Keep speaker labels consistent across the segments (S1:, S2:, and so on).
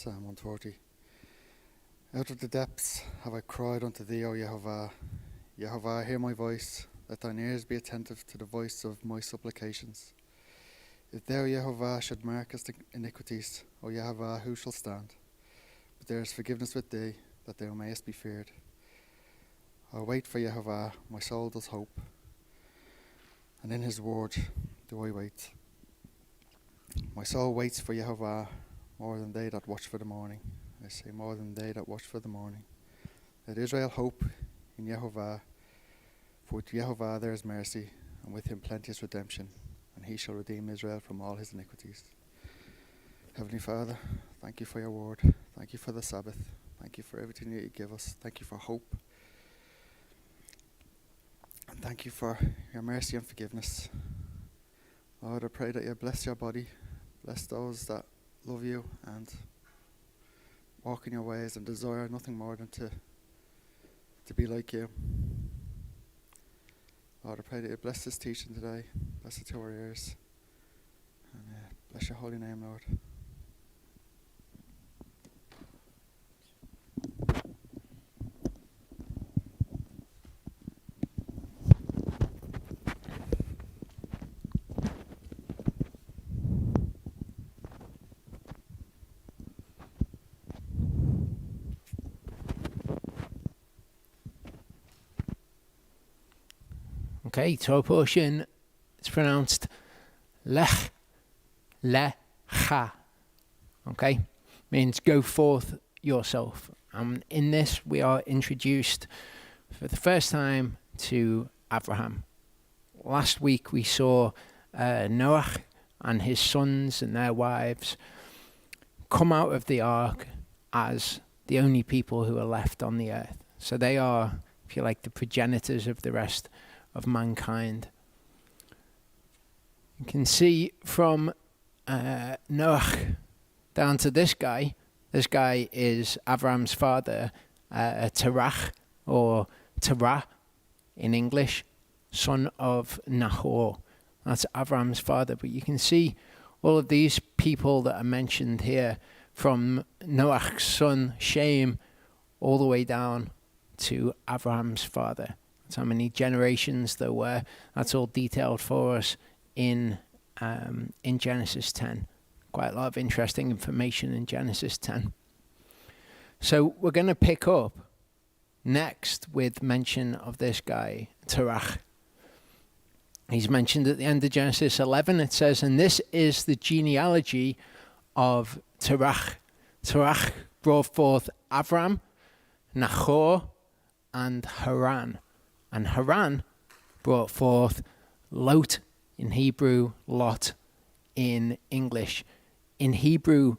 S1: Psalm 140. Out of the depths have I cried unto thee, O Yehovah. Yehovah, hear my voice. Let thine ears be attentive to the voice of my supplications. If thou, Yehovah, should mark us the iniquities, O Yehovah, who shall stand? But there is forgiveness with thee, that thou mayest be feared. I wait for Yehovah, my soul does hope, and in his word do I wait. My soul waits for Yehovah more than they that watch for the morning. I say more than they that watch for the morning. Let Israel hope in Yehovah, for with Yehovah there is mercy, and with him plenteous redemption, and he shall redeem Israel from all his iniquities. Heavenly Father, thank you for your word. Thank you for the Sabbath. Thank you for everything that you give us. Thank you for hope. And thank you for your mercy and forgiveness. Lord, I pray that you bless your body, bless those that love you and walk in your ways and desire nothing more than to be like you. Lord, I pray that you bless this teaching today, bless it to our ears, and bless your holy name, Lord.
S2: Okay, Torah portion, it's pronounced Lekh Lekha. Okay, means go forth yourself. In this, we are introduced for the first time to Abraham. Last week, we saw Noah and his sons and their wives come out of the ark as the only people who are left on the earth. So they are, if you like, the progenitors of the rest of mankind. You can see from Noah down to this guy. This guy is Avram's father, Terah, or Terah in English, son of Nahor. That's Avram's father. But you can see all of these people that are mentioned here, from Noah's son Shem all the way down to Avram's father. That's how many generations there were. That's all detailed for us in Genesis 10. Quite a lot of interesting information in Genesis 10. So we're going to pick up next with mention of this guy, Terah. He's mentioned at the end of Genesis 11. It says, and this is the genealogy of Terah. Terah brought forth Avram, Nahor, and Haran. And Haran brought forth Lot in Hebrew, Lot in English. In Hebrew,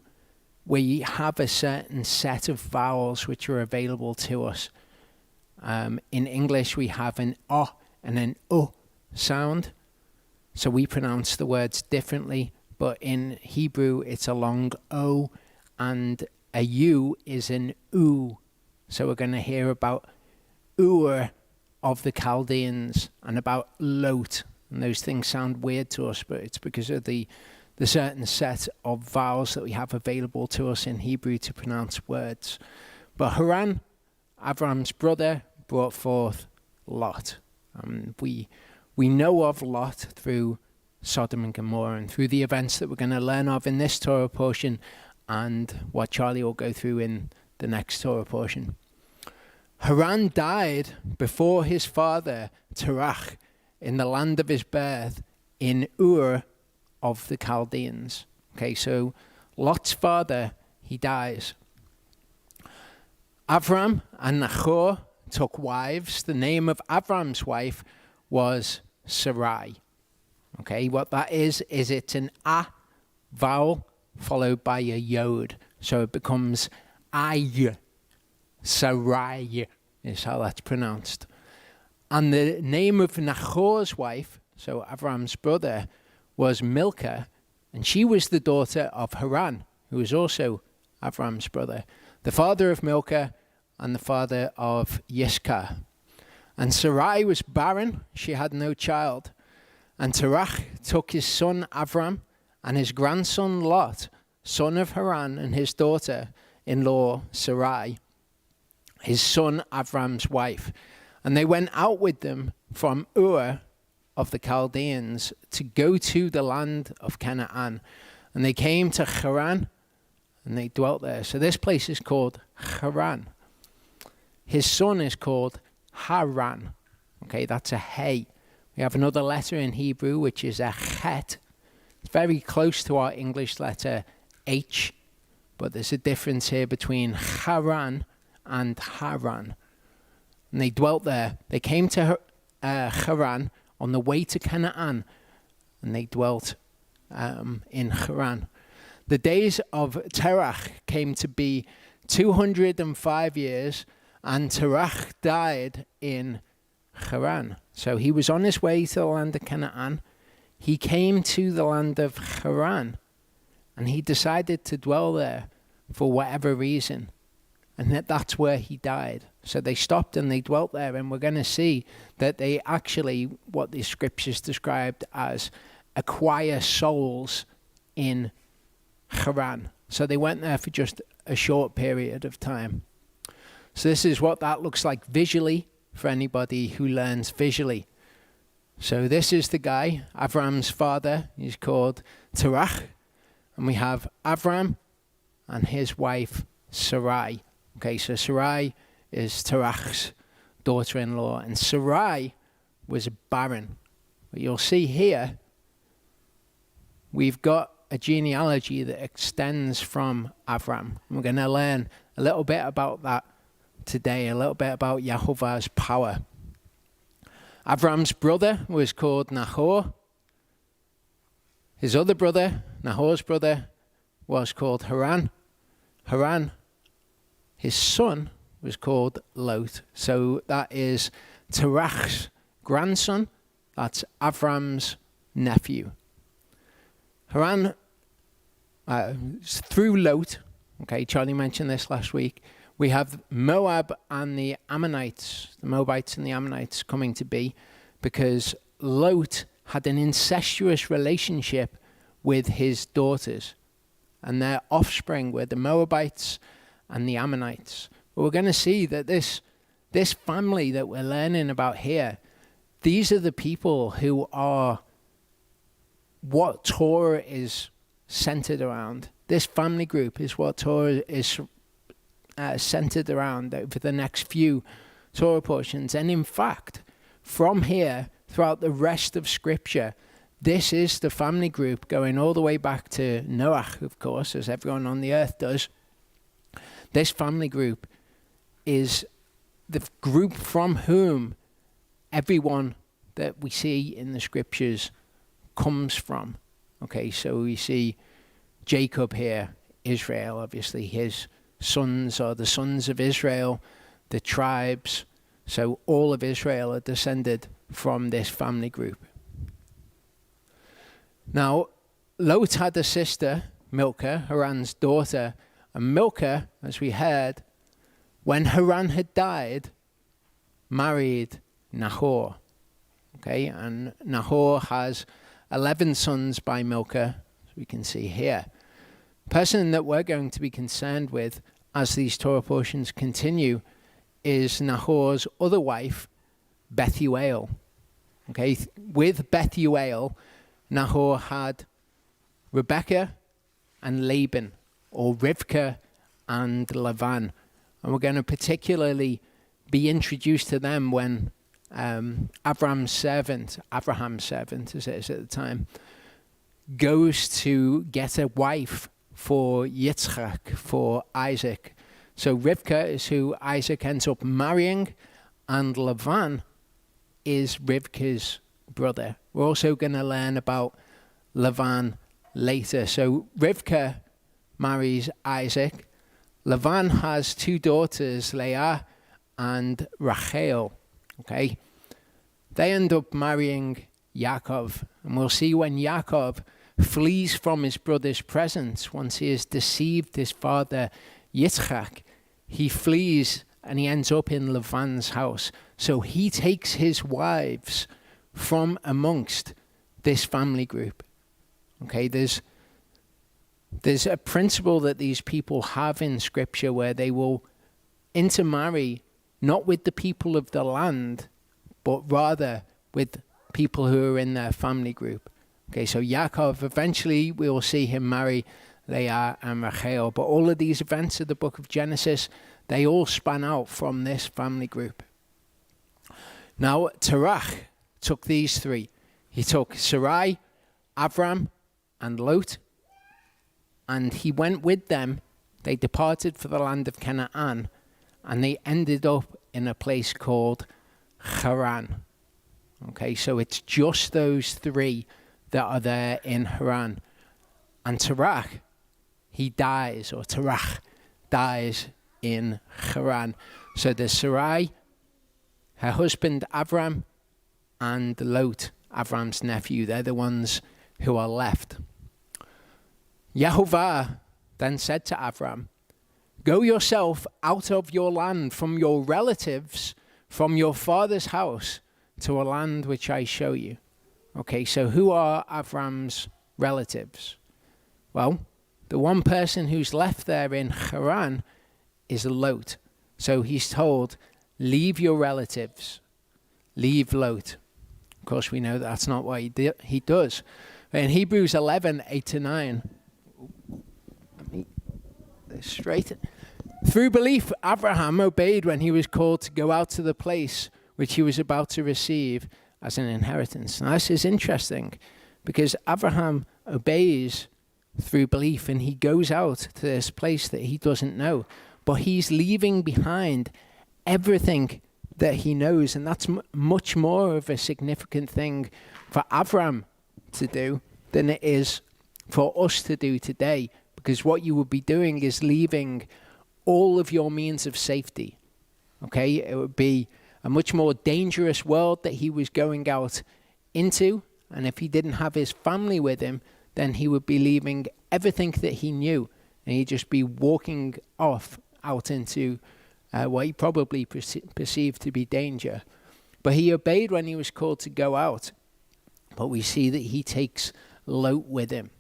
S2: we have a certain set of vowels which are available to us. In English, we have an O and an U sound. So we pronounce the words differently. But in Hebrew, it's a long O, and a U is an U. So we're going to hear about Ur of the Chaldeans and about Lot. And those things sound weird to us, but it's because of the certain set of vowels that we have available to us in Hebrew to pronounce words. But Haran, Avram's brother, brought forth Lot. We know of Lot through Sodom and Gomorrah and through the events that we're going to learn of in this Torah portion and what Charlie will go through in the next Torah portion. Haran died before his father, Terah, in the land of his birth, in Ur of the Chaldeans. Okay, so Lot's father, he dies. Avram and Nahor took wives. The name of Avram's wife was Sarai. Okay, what that is it's an A vowel followed by a yod. So it becomes Ay. Sarai is how that's pronounced. And the name of Nahor's wife, so Avram's brother, was Milcah, and she was the daughter of Haran, who was also Avram's brother, the father of Milcah and the father of Yiscah. And Sarai was barren, she had no child. And Terah took his son Avram and his grandson Lot son of Haran, and his daughter-in-law Sarai, his son Avram's wife. And they went out with them from Ur of the Chaldeans to go to the land of Canaan. And they came to Haran, and they dwelt there. So this place is called Haran. His son is called Haran. Okay, that's a hey. We have another letter in Hebrew, which is a chet. It's very close to our English letter H, but there's a difference here between Haran and Haran. And they dwelt there. They came to Haran on the way to Canaan, and they dwelt in Haran. The days of Terach came to be 205 years, and Terach died in Haran. So he was on his way to the land of Canaan. He came to the land of Haran, and he decided to dwell there for whatever reason. And that's where he died. So they stopped and they dwelt there, and we're going to see that they actually, what the scriptures described as, acquire souls in Haran. So they went there for just a short period of time. So this is what that looks like visually for anybody who learns visually. So this is the guy, Avram's father. He's called Terach. And we have Avram and his wife Sarai. Okay, so Sarai is Terach's daughter-in-law. And Sarai was barren. But you'll see here, we've got a genealogy that extends from Avram. And we're going to learn a little bit about that today, a little bit about Yahovah's power. Avram's brother was called Nahor. His other brother, Nahor's brother, was called Haran. Haran, his son, was called Lot. So that is Terach's grandson. That's Avram's nephew. Haran, through Lot, okay, Charlie mentioned this last week, we have Moab and the Ammonites, the Moabites and the Ammonites coming to be, because Lot had an incestuous relationship with his daughters, and their offspring were the Moabites and the Ammonites. But we're going to see that this family that we're learning about here, these are the people who are what Torah is centered around. This family group is what Torah is centered around over the next few Torah portions. And in fact, from here, throughout the rest of Scripture, this is the family group going all the way back to Noah, of course, as everyone on the earth does. This family group is the group from whom everyone that we see in the Scriptures comes from. Okay, so we see Jacob here, Israel, obviously his sons are the sons of Israel, the tribes. So all of Israel are descended from this family group. Now, Lot had a sister, Milcah, Haran's daughter. And Milcah, as we heard, when Haran had died, married Nahor. Okay, and Nahor has 11 sons by Milcah, as we can see here. Person that we're going to be concerned with as these Torah portions continue is Nahor's other wife, Bethuel. Okay, with Bethuel, Nahor had Rebekah and Laban, or Rivkah and Lavan. And we're going to particularly be introduced to them when Abraham's servant, as it is at the time, goes to get a wife for Yitzchak, for Isaac. So Rivkah is who Isaac ends up marrying, and Lavan is Rivkah's brother. We're also going to learn about Lavan later. So Rivkah marries Isaac. Lavan has two daughters, Leah and Rachel. Okay, they end up marrying Yaakov, and we'll see when Yaakov flees from his brother's presence, once he has deceived his father Yitzchak, he flees and he ends up in Lavan's house. So he takes his wives from amongst this family group. Okay, there's there's a principle that these people have in Scripture where they will intermarry not with the people of the land, but rather with people who are in their family group. Okay, so Yaakov, eventually we will see him marry Leah and Rachel, but all of these events of the book of Genesis, they all span out from this family group. Now, Terah took these three. He took Sarai, Avram, and Lot, and he went with them. They departed for the land of Canaan, and they ended up in a place called Haran. Okay, so it's just those three that are there in Haran. And Terah, he dies, or Terah dies in Haran. So there's Sarai, her husband Avram, and Lot, Avram's nephew. They're the ones who are left. Yehovah then said to Avram, "Go yourself out of your land, from your relatives, from your father's house, to a land which I show you." Okay, so who are Avram's relatives? Well, the one person who's left there in Haran is Lot. So he's told, leave your relatives, leave Lot. Of course, we know that's not what he does. In Hebrews 11:8-9, let me get this straight. Through belief, Abraham obeyed when he was called to go out to the place which he was about to receive as an inheritance. Now, this is interesting because Abraham obeys through belief and he goes out to this place that he doesn't know, but he's leaving behind everything that he knows, and that's much more of a significant thing for Avram to do than it is for us to do today, because what you would be doing is leaving all of your means of safety. Okay, it would be a much more dangerous world that he was going out into, and if he didn't have his family with him, then he would be leaving everything that he knew, and he'd just be walking off out into what he probably perceived to be danger. But he obeyed when he was called to go out. But we see that he takes Lot with him.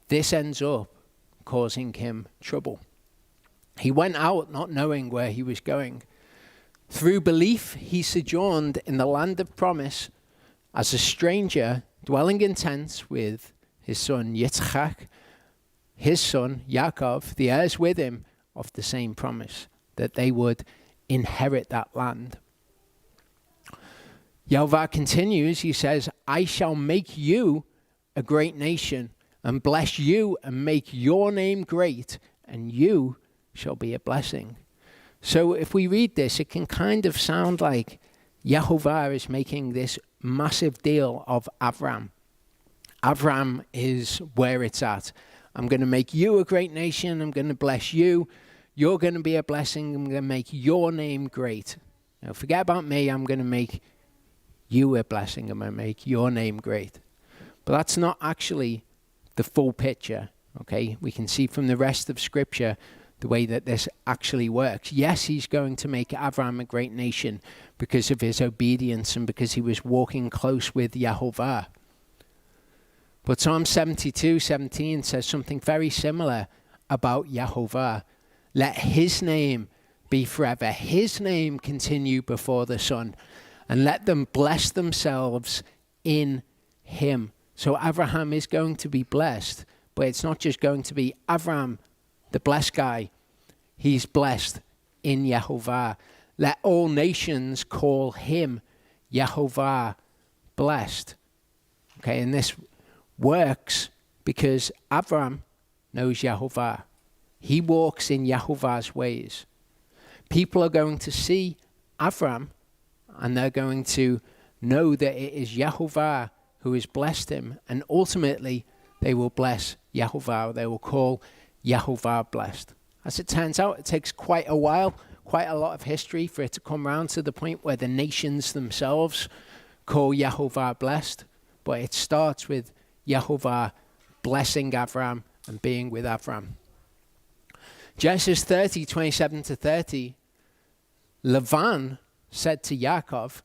S2: This ends up causing him trouble. He went out not knowing where he was going. Through belief, he sojourned in the land of promise as a stranger, dwelling in tents with his son Yitzchak, his son Yaakov, the heirs with him of the same promise, that they would inherit that land. Yehovah continues, he says, "I shall make you a great nation and bless you and make your name great, and you shall be a blessing." So if we read this, it can kind of sound like Yehovah is making this massive deal of Avram. Avram is where it's at. I'm going to make you a great nation. I'm going to bless you. You're going to be a blessing. I'm going to make your name great. Now, forget about me. I'm going to make you a blessing. I'm going to make your name great. But that's not actually the full picture, okay? We can see from the rest of Scripture the way that this actually works. Yes, he's going to make Avram a great nation because of his obedience and because he was walking close with Yehovah. But Psalm 72:17 says something very similar about Yehovah. Let his name be forever. His name continue before the sun. And let them bless themselves in him. So Abraham is going to be blessed. But it's not just going to be Avram, the blessed guy. He's blessed in Yehovah. Let all nations call him Yehovah blessed. Okay, and this works because Avram knows Yehovah. He walks in Yehovah's ways. People are going to see Avram and they're going to know that it is Yehovah who has blessed him, and ultimately they will bless Yehovah. They will call Yehovah blessed. As it turns out, it takes quite a while, quite a lot of history for it to come around to the point where the nations themselves call Yehovah blessed. But it starts with Yehovah blessing Avram and being with Avram. Genesis 30:27-30, Lavan said to Yaakov,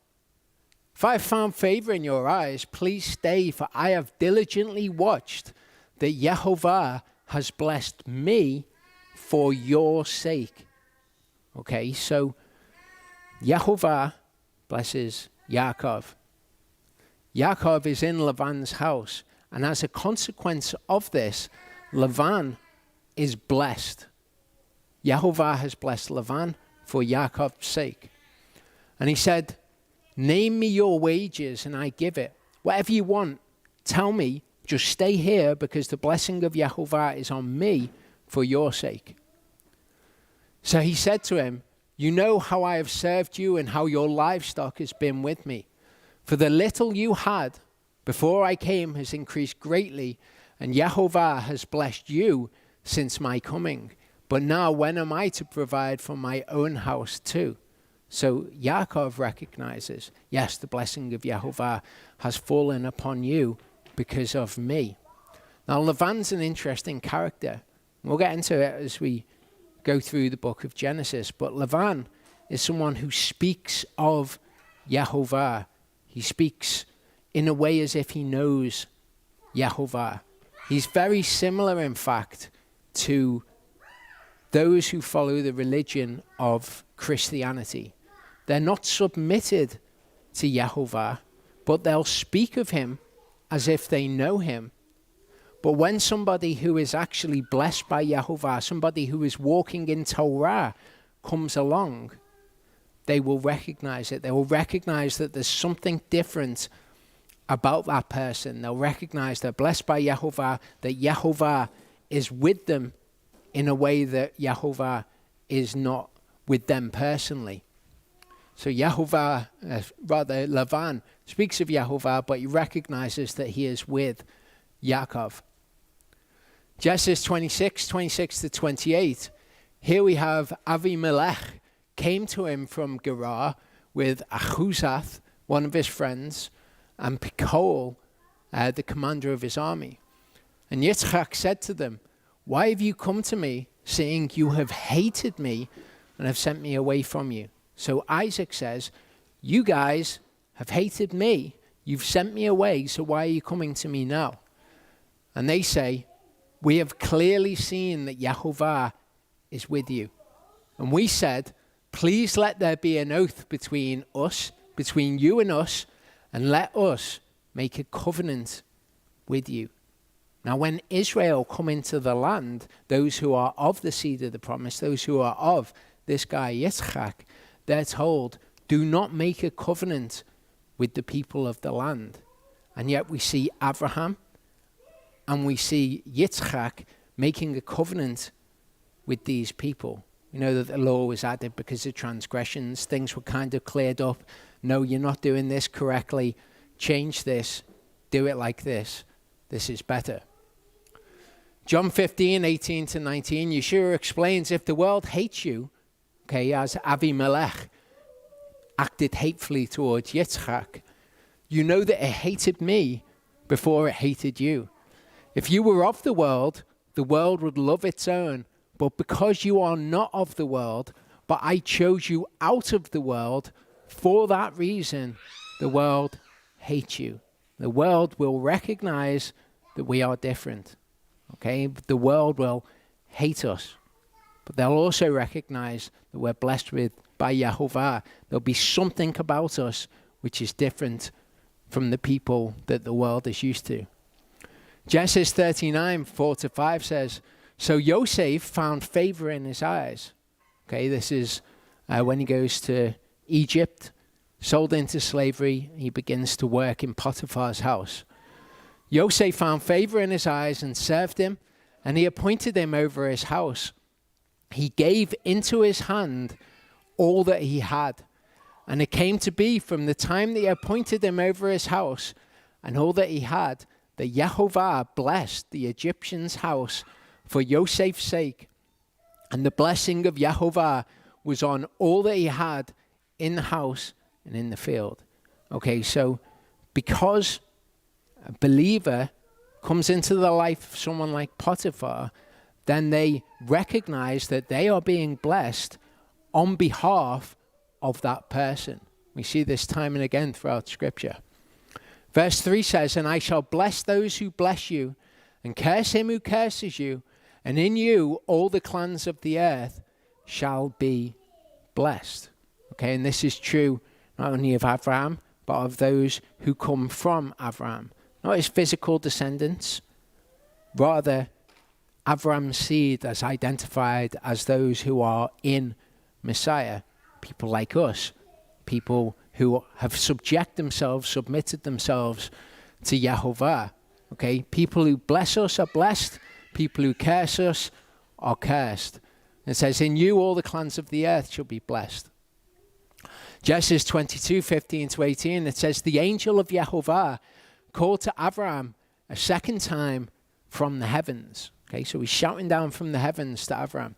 S2: "If I have found favor in your eyes, please stay, for I have diligently watched that Yehovah has blessed me for your sake. Okay, so Yehovah blesses Yaakov. Yaakov is in Lavan's house, and as a consequence of this, Lavan is blessed. Yehovah has blessed Lavan for Yaakov's sake. And he said, name me your wages and I give it. Whatever you want, tell me, just stay here because the blessing of Yehovah is on me for your sake. So he said to him, you know how I have served you and how your livestock has been with me. For the little you had before I came has increased greatly, and Yehovah has blessed you since my coming. But now when am I to provide for my own house too? So Yaakov recognizes, yes, the blessing of Yehovah has fallen upon you because of me. Now Lavan's an interesting character. We'll get into it as we go through the book of Genesis. But Lavan is someone who speaks of Yehovah. He speaks in a way as if he knows Yehovah. He's very similar, in fact, to those who follow the religion of Christianity. They're not submitted to Yehovah, but they'll speak of him as if they know him. But when somebody who is actually blessed by Yehovah, somebody who is walking in Torah, comes along, they will recognize it. They will recognize that there's something different about that person. They'll recognize they're blessed by Yehovah, that Yehovah is with them in a way that Yehovah is not with them personally. So Lavan speaks of Yehovah, but he recognizes that he is with Yaakov. Genesis 26 to 28. Here we have Avimelech came to him from Gerar with Ahuzath, one of his friends, and Pikol, the commander of his army. And Yitzchak said to them, why have you come to me, seeing you have hated me and have sent me away from you? So Isaac says, you guys have hated me. You've sent me away, so why are you coming to me now? And they say, we have clearly seen that Yehovah is with you. And we said, please let there be an oath between us, between you and us, and let us make a covenant with you. Now, when Israel come into the land, those who are of the seed of the promise, those who are of this guy Yitzchak, they're told, do not make a covenant with the people of the land. And yet we see Abraham and we see Yitzchak making a covenant with these people. We know that the law was added because of transgressions. Things were kind of cleared up. No, you're not doing this correctly. Change this. Do it like this. This is better. John 15, 18 to 19, Yeshua explains, if the world hates you, okay, as Avimelech acted hatefully towards Yitzchak, you know that it hated me before it hated you. If you were of the world would love its own. But because you are not of the world, but I chose you out of the world, for that reason, the world hates you. The world will recognize that we are different. Okay? The world will hate us. But they'll also recognize that we're blessed by Yehovah. There'll be something about us which is different from the people that the world is used to. Genesis 39, 4 to 5 says, so Yosef found favor in his eyes. Okay, this is when he goes to Egypt, sold into slavery, he begins to work in Potiphar's house. Yosef found favor in his eyes and served him, and he appointed him over his house. He gave into his hand all that he had. And it came to be from the time that he appointed him over his house and all that he had, that Yehovah blessed the Egyptian's house for Yosef's sake. And the blessing of Yehovah was on all that he had in the house and in the field. Okay, so because a believer comes into the life of someone like Potiphar, then they recognize that they are being blessed on behalf of that person. We see this time and again throughout Scripture. Verse 3 says, and I shall bless those who bless you, and curse him who curses you, and in you all the clans of the earth shall be blessed. Okay, and this is true not only of Abraham, but of those who come from Abraham. Not his physical descendants, rather Abraham's seed as identified as those who are in Messiah, people like us, people who have submitted themselves to Yehovah. Okay, people who bless us are blessed, people who curse us are cursed. It says, in you all the clans of the earth shall be blessed. Genesis 22:15-18, it says, the angel of Yehovah called to Abraham a second time from the heavens. Okay, so he's shouting down from the heavens to Abraham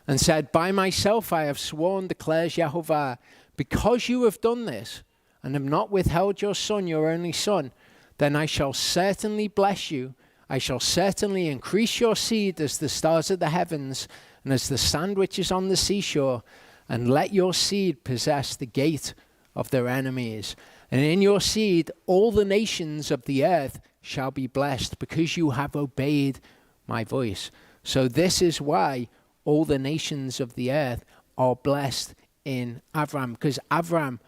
S2: and said, by myself I have sworn, declares Yehovah, because you have done this and have not withheld your son, your only son, then I shall certainly bless you. I shall certainly increase your seed as the stars of the heavens and as the sand which is on the seashore, and let your seed possess the gate of their enemies. And in your seed all the nations of the earth shall be blessed, because you have obeyed my voice. So this is why all the nations of the earth are blessed in Abraham, because Abraham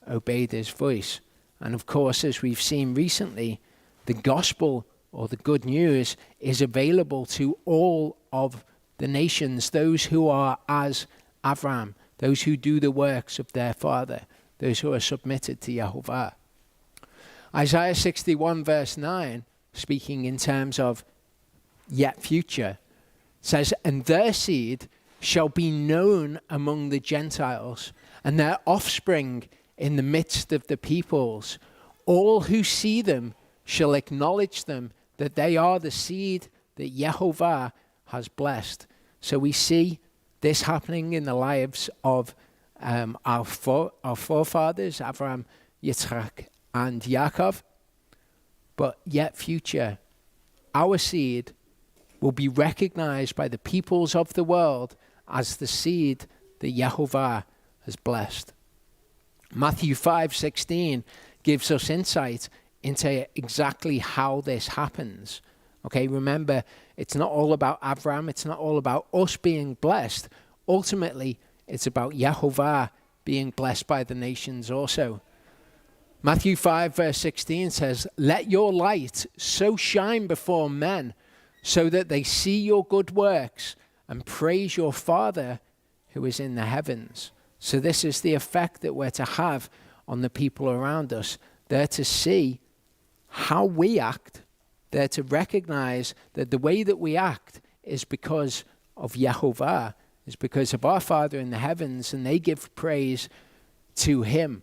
S2: obeyed his voice. And of course, as we've seen recently, the gospel or the good news is available to all of the nations, those who are as Abraham, those who do the works of their father, those who are submitted to Yehovah. Isaiah 61 verse 9, speaking in terms of yet future, says, and their seed shall be known among the Gentiles, and their offspring in the midst of the peoples. All who see them shall acknowledge them, that they are the seed that Yehovah has blessed. So we see this happening in the lives of our forefathers, Abraham, Yitzchak, and Yaakov. But yet future, our seed will be recognized by the peoples of the world as the seed that Yehovah has blessed. Matthew 5:16 gives us insight into exactly how this happens. Okay, remember, it's not all about Abraham, it's not all about us being blessed. Ultimately, it's about Yehovah being blessed by the nations also. Matthew 5 verse 16 says, let your light so shine before men, so that they see your good works and praise your Father who is in the heavens. So this is the effect that we're to have on the people around us. They're to see how we act. They're to recognize that the way that we act is because of Yehovah, is because of our Father in the heavens, and they give praise to him.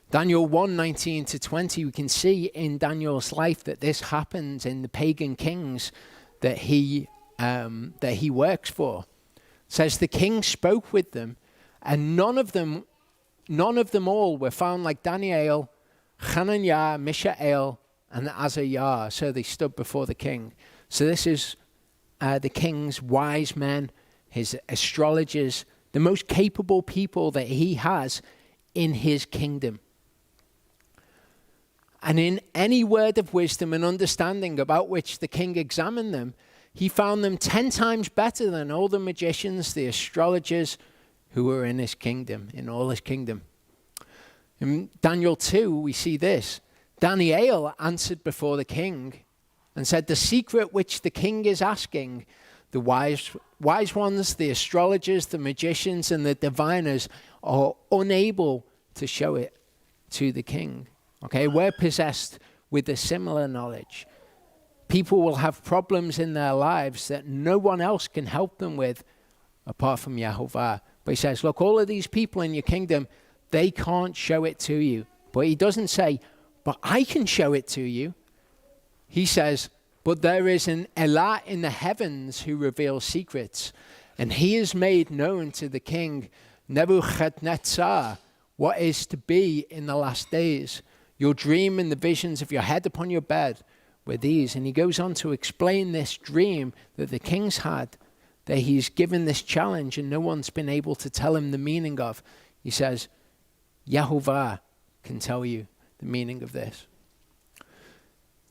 S2: Daniel 1:19-20, we can see in Daniel's life that this happens in the pagan kings that he works for. It says the king spoke with them, and none of them all were found like Daniel, Hananiah, Mishael, and Azariah. So they stood before the king. So this is the king's wise men, his astrologers, the most capable people that he has in his kingdom. And in any word of wisdom and understanding about which the king examined them, he found them 10 times better than all the magicians, the astrologers who were in his kingdom, in all his kingdom. In Daniel 2, we see this. Daniel answered before the king and said, the secret which the king is asking, the wise ones, the astrologers, the magicians, and the diviners are unable to show it to the king. Okay, we're possessed with a similar knowledge. People will have problems in their lives that no one else can help them with apart from Yehovah. But he says, look, all of these people in your kingdom, they can't show it to you. But he doesn't say, but I can show it to you. He says, but there is an Elah in the heavens who reveals secrets, and he is made known to the king Nebuchadnezzar what is to be in the last days. Your dream and the visions of your head upon your bed were these. And he goes on to explain this dream that the king's had, that he's given this challenge and no one's been able to tell him the meaning of. He says, Yehovah can tell you the meaning of this.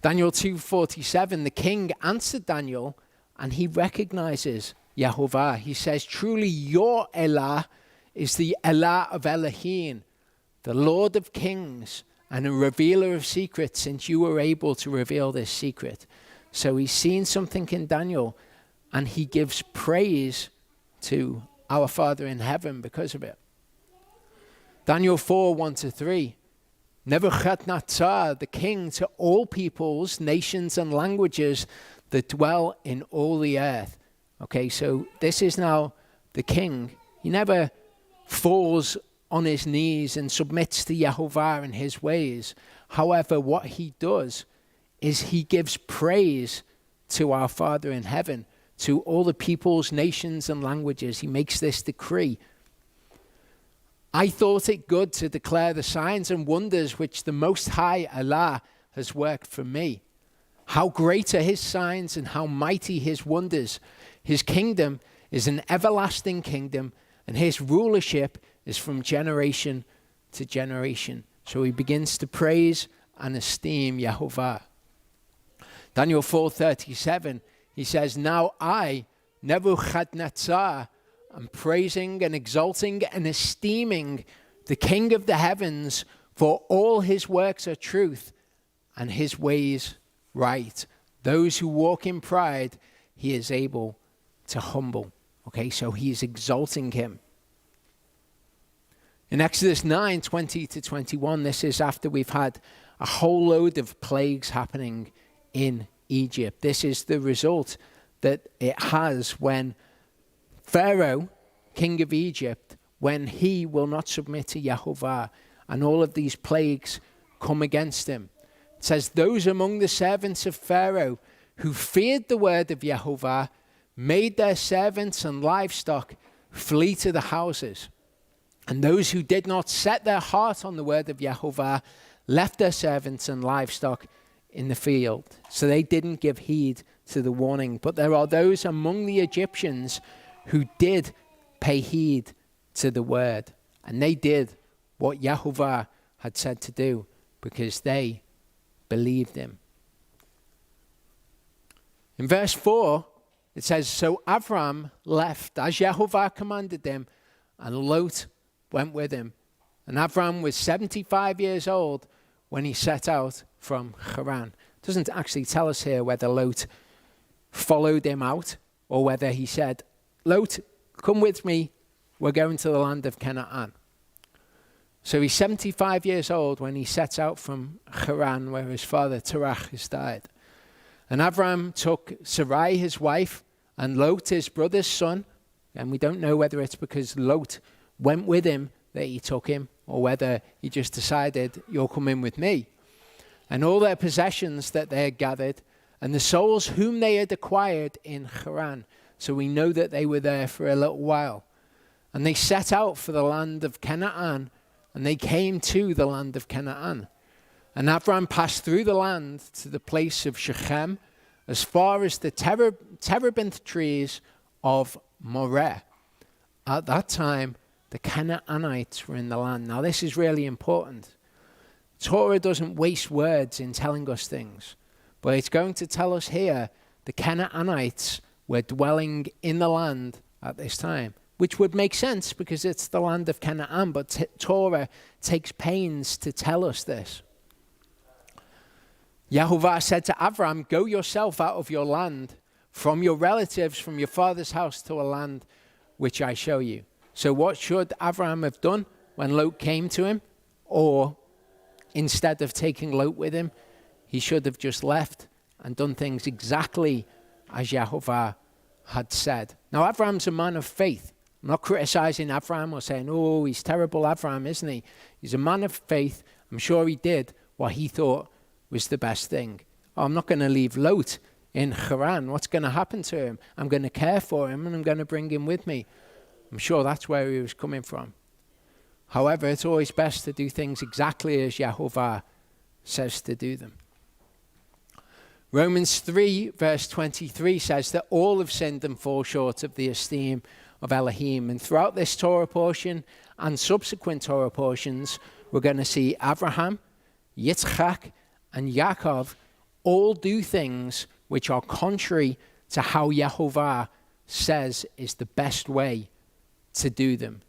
S2: Daniel 2:47, the king answered Daniel, and he recognizes Yehovah. He says, truly your Elah is the Elah of Elohim, the Lord of kings, and a revealer of secrets, since you were able to reveal this secret. So he's seen something in Daniel, and he gives praise to our Father in heaven because of it. Daniel 4:1-3. Nebuchadnezzar, the king, to all peoples, nations, and languages that dwell in all the earth. Okay, so this is now the king. He never falls on his knees and submits to Yehovah and his ways. However, what he does is he gives praise to our Father in heaven, to all the peoples, nations, and languages. He makes this decree. I thought it good to declare the signs and wonders which the Most High Allah has worked for me. How great are his signs and how mighty his wonders. His kingdom is an everlasting kingdom, and his rulership is from generation to generation. So he begins to praise and esteem Yehovah. Daniel 4:37, he says, now I, Nebuchadnezzar, am praising and exalting and esteeming the King of the heavens, for all his works are truth and his ways right. Those who walk in pride, he is able to humble. Okay, so he's exalting him. In Exodus 9:20-21, this is after we've had a whole load of plagues happening in Egypt. This is the result that it has when Pharaoh, king of Egypt, when he will not submit to Yehovah, and all of these plagues come against him. It says, those among the servants of Pharaoh who feared the word of Yehovah made their servants and livestock flee to the houses. And those who did not set their heart on the word of Yehovah left their servants and livestock in the field. So they didn't give heed to the warning. But there are those among the Egyptians who did pay heed to the word. And they did what Yehovah had said to do because they believed him. In verse 4, it says, so Avram left as Yehovah commanded him, and Lot went with him. And Avram was 75 years old when he set out from Haran. It doesn't actually tell us here whether Lot followed him out or whether he said, Lot, come with me, we're going to the land of Canaan. So he's 75 years old when he sets out from Haran, where his father Terah has died. And Avram took Sarai, his wife, and Lot, his brother's son. And we don't know whether it's because Lot went with him that he took him, or whether he just decided, you're coming with me. And all their possessions that they had gathered, and the souls whom they had acquired in Haran. So we know that they were there for a little while. And they set out for the land of Canaan, and they came to the land of Canaan. And Avram passed through the land to the place of Shechem, as far as the terebinth trees of Moreh. At that time, the Canaanites were in the land. Now, this is really important. Torah doesn't waste words in telling us things, but it's going to tell us here the Canaanites were dwelling in the land at this time, which would make sense because it's the land of Canaan, but Torah takes pains to tell us this. Yehovah said to Avram, go yourself out of your land, from your relatives, from your father's house, to a land which I show you. So what should Avram have done when Lot came to him? Or instead of taking Lot with him, he should have just left and done things exactly as Yehovah had said. Now, Avram's a man of faith. I'm not criticizing Avram or saying, oh, he's terrible Avram, isn't he? He's a man of faith. I'm sure he did what he thought was the best thing. Oh, I'm not going to leave Lot in Haran. What's going to happen to him? I'm going to care for him and I'm going to bring him with me. I'm sure that's where he was coming from. However, it's always best to do things exactly as Yehovah says to do them. Romans 3 verse 23 says that all have sinned and fall short of the esteem of Elohim. And throughout this Torah portion and subsequent Torah portions, we're going to see Abraham, Yitzchak, and Yaakov all do things which are contrary to how Yehovah says is the best way to do them.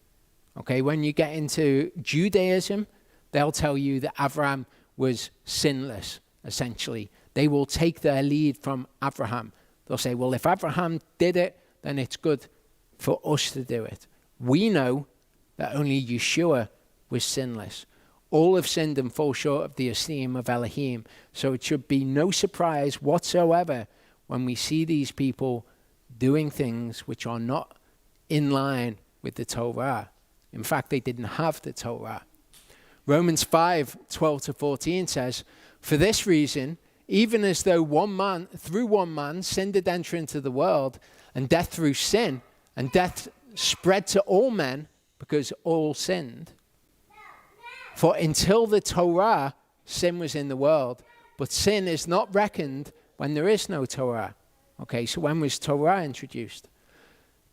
S2: Okay, when you get into Judaism, they'll tell you that Abraham was sinless, essentially. They will take their lead from Abraham. They'll say, well, if Abraham did it, then it's good for us to do it. We know that only Yeshua was sinless. All have sinned and fall short of the esteem of Elohim. So it should be no surprise whatsoever when we see these people doing things which are not in line with the Torah. In fact, they didn't have the Torah. Romans 5:12-14 says, for this reason, even as though through one man, sin did enter into the world, and death through sin, and death spread to all men because all sinned. For until the Torah, sin was in the world, but sin is not reckoned when there is no Torah. Okay, so when was Torah introduced?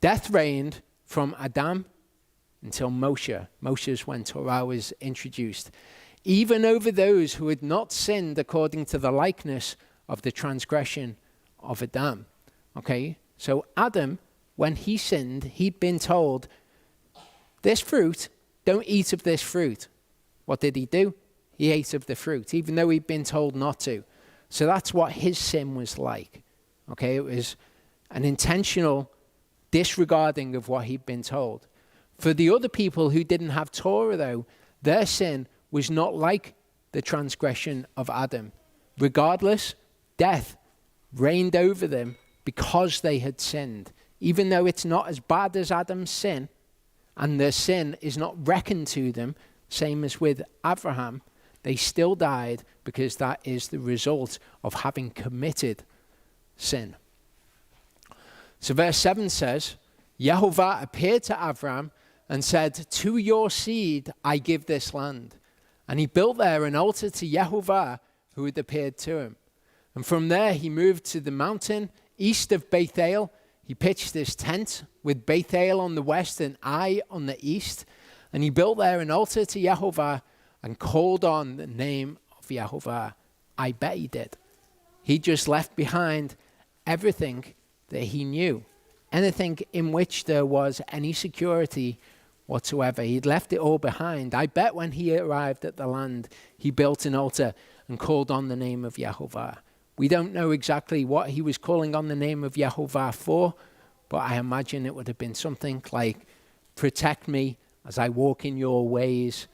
S2: Death reigned from Adam until Moshe. Moshe is when Torah was introduced. Even over those who had not sinned according to the likeness of the transgression of Adam. Okay, so Adam, when he sinned, he'd been told, this fruit, don't eat of this fruit. What did he do? He ate of the fruit, even though he'd been told not to. So that's what his sin was like. Okay, it was an intentional disregarding of what he'd been told. For the other people who didn't have Torah, though, their sin was not like the transgression of Adam. Regardless, death reigned over them because they had sinned. Even though it's not as bad as Adam's sin, and their sin is not reckoned to them, same as with Abraham, they still died because that is the result of having committed sin. So verse 7 says, Yehovah appeared to Abraham and said, to your seed I give this land. And he built there an altar to Yehovah who had appeared to him. And from there he moved to the mountain east of Bethel. He pitched his tent with Bethel on the west and Ai on the east. And he built there an altar to Yehovah and called on the name of Yehovah. I bet he did. He just left behind everything that he knew. Anything in which there was any security whatsoever. He'd left it all behind. I bet when he arrived at the land, he built an altar and called on the name of Yehovah. We don't know exactly what he was calling on the name of Yehovah for, but I imagine it would have been something like, protect me as I walk in your ways.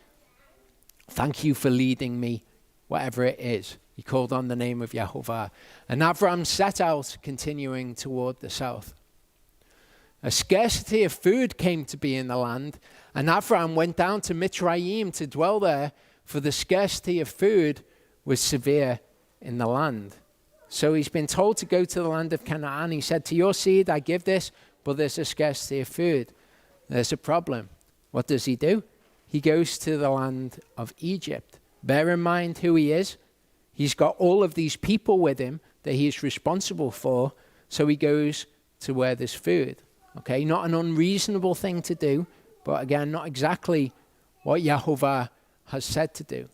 S2: Thank you for leading me, whatever it is. He called on the name of Yehovah. And Abraham set out, continuing toward the south. A scarcity of food came to be in the land, and Abraham went down to Mitzrayim to dwell there, for the scarcity of food was severe in the land. So he's been told to go to the land of Canaan. He said, to your seed I give this, but there's a scarcity of food. There's a problem. What does he do? He goes to the land of Egypt. Bear in mind who he is. He's got all of these people with him that he is responsible for, so he goes to where there's food. Okay, not an unreasonable thing to do, but again, not exactly what Yehovah has said to do.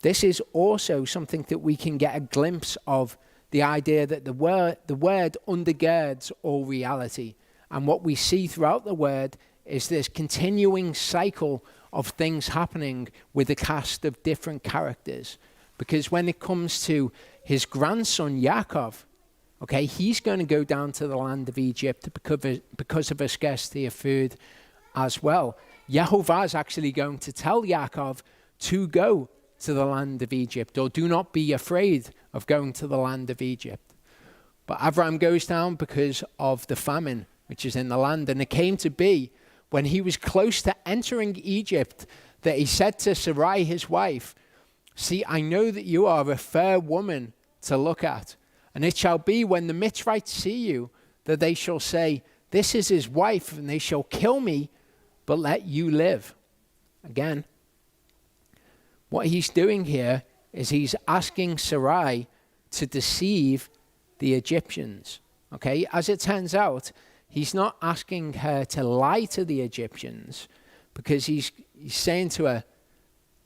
S2: This is also something that we can get a glimpse of, the idea that the word undergirds all reality. And what we see throughout the word is this continuing cycle of things happening with a cast of different characters. Because when it comes to his grandson Yaakov, okay, he's going to go down to the land of Egypt because of a scarcity of food as well. Yehovah is actually going to tell Yaakov to go to the land of Egypt, or do not be afraid of going to the land of Egypt. But Abraham goes down because of the famine which is in the land. And it came to be when he was close to entering Egypt that he said to Sarai, his wife, see, I know that you are a fair woman to look at. And it shall be when the Mitzrites see you that they shall say, this is his wife, and they shall kill me, but let you live. Again, what he's doing here is he's asking Sarai to deceive the Egyptians. Okay, as it turns out, he's not asking her to lie to the Egyptians, because he's saying to her,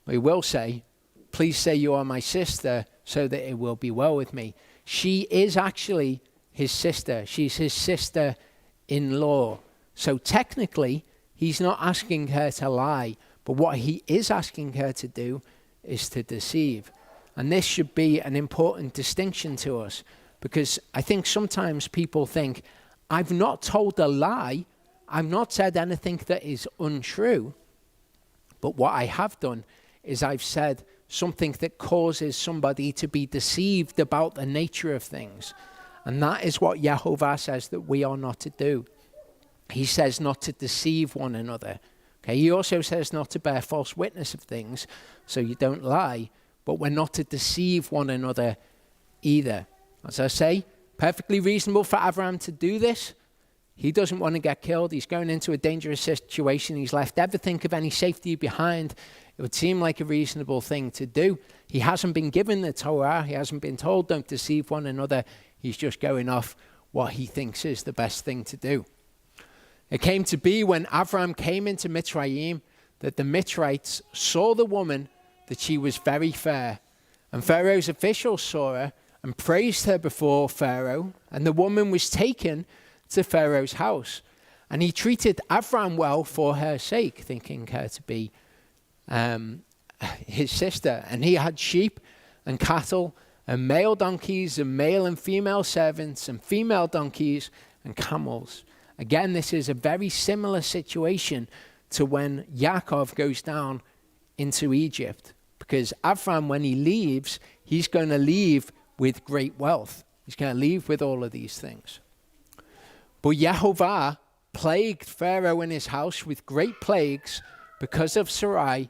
S2: he will say, please say you are my sister so that it will be well with me. She is actually his sister. She's his sister-in-law. So technically, he's not asking her to lie, but what he is asking her to do is to deceive. And this should be an important distinction to us, because I think sometimes people think, I've not told a lie, I've not said anything that is untrue, but what I have done is I've said something that causes somebody to be deceived about the nature of things. And that is what Yehovah says that we are not to do. He says not to deceive one another. Okay, he also says not to bear false witness of things, so you don't lie, but we're not to deceive one another either. As I say, perfectly reasonable for Abraham to do this. He doesn't want to get killed. He's going into a dangerous situation. He's left everything of any safety behind. It would seem like a reasonable thing to do. He hasn't been given the Torah. He hasn't been told don't deceive one another. He's just going off what he thinks is the best thing to do. It came to be when Avram came into Mitzrayim that the Mitzrites saw the woman, that she was very fair. And Pharaoh's officials saw her and praised her before Pharaoh. And the woman was taken to Pharaoh's house. And he treated Avram well for her sake, thinking her to be his sister. And he had sheep and cattle and male donkeys and male and female servants and female donkeys and camels. Again, this is a very similar situation to when Yaakov goes down into Egypt. Because Avram, when he leaves, he's going to leave with great wealth. He's going to leave with all of these things. But Yehovah plagued Pharaoh and his house with great plagues because of Sarai,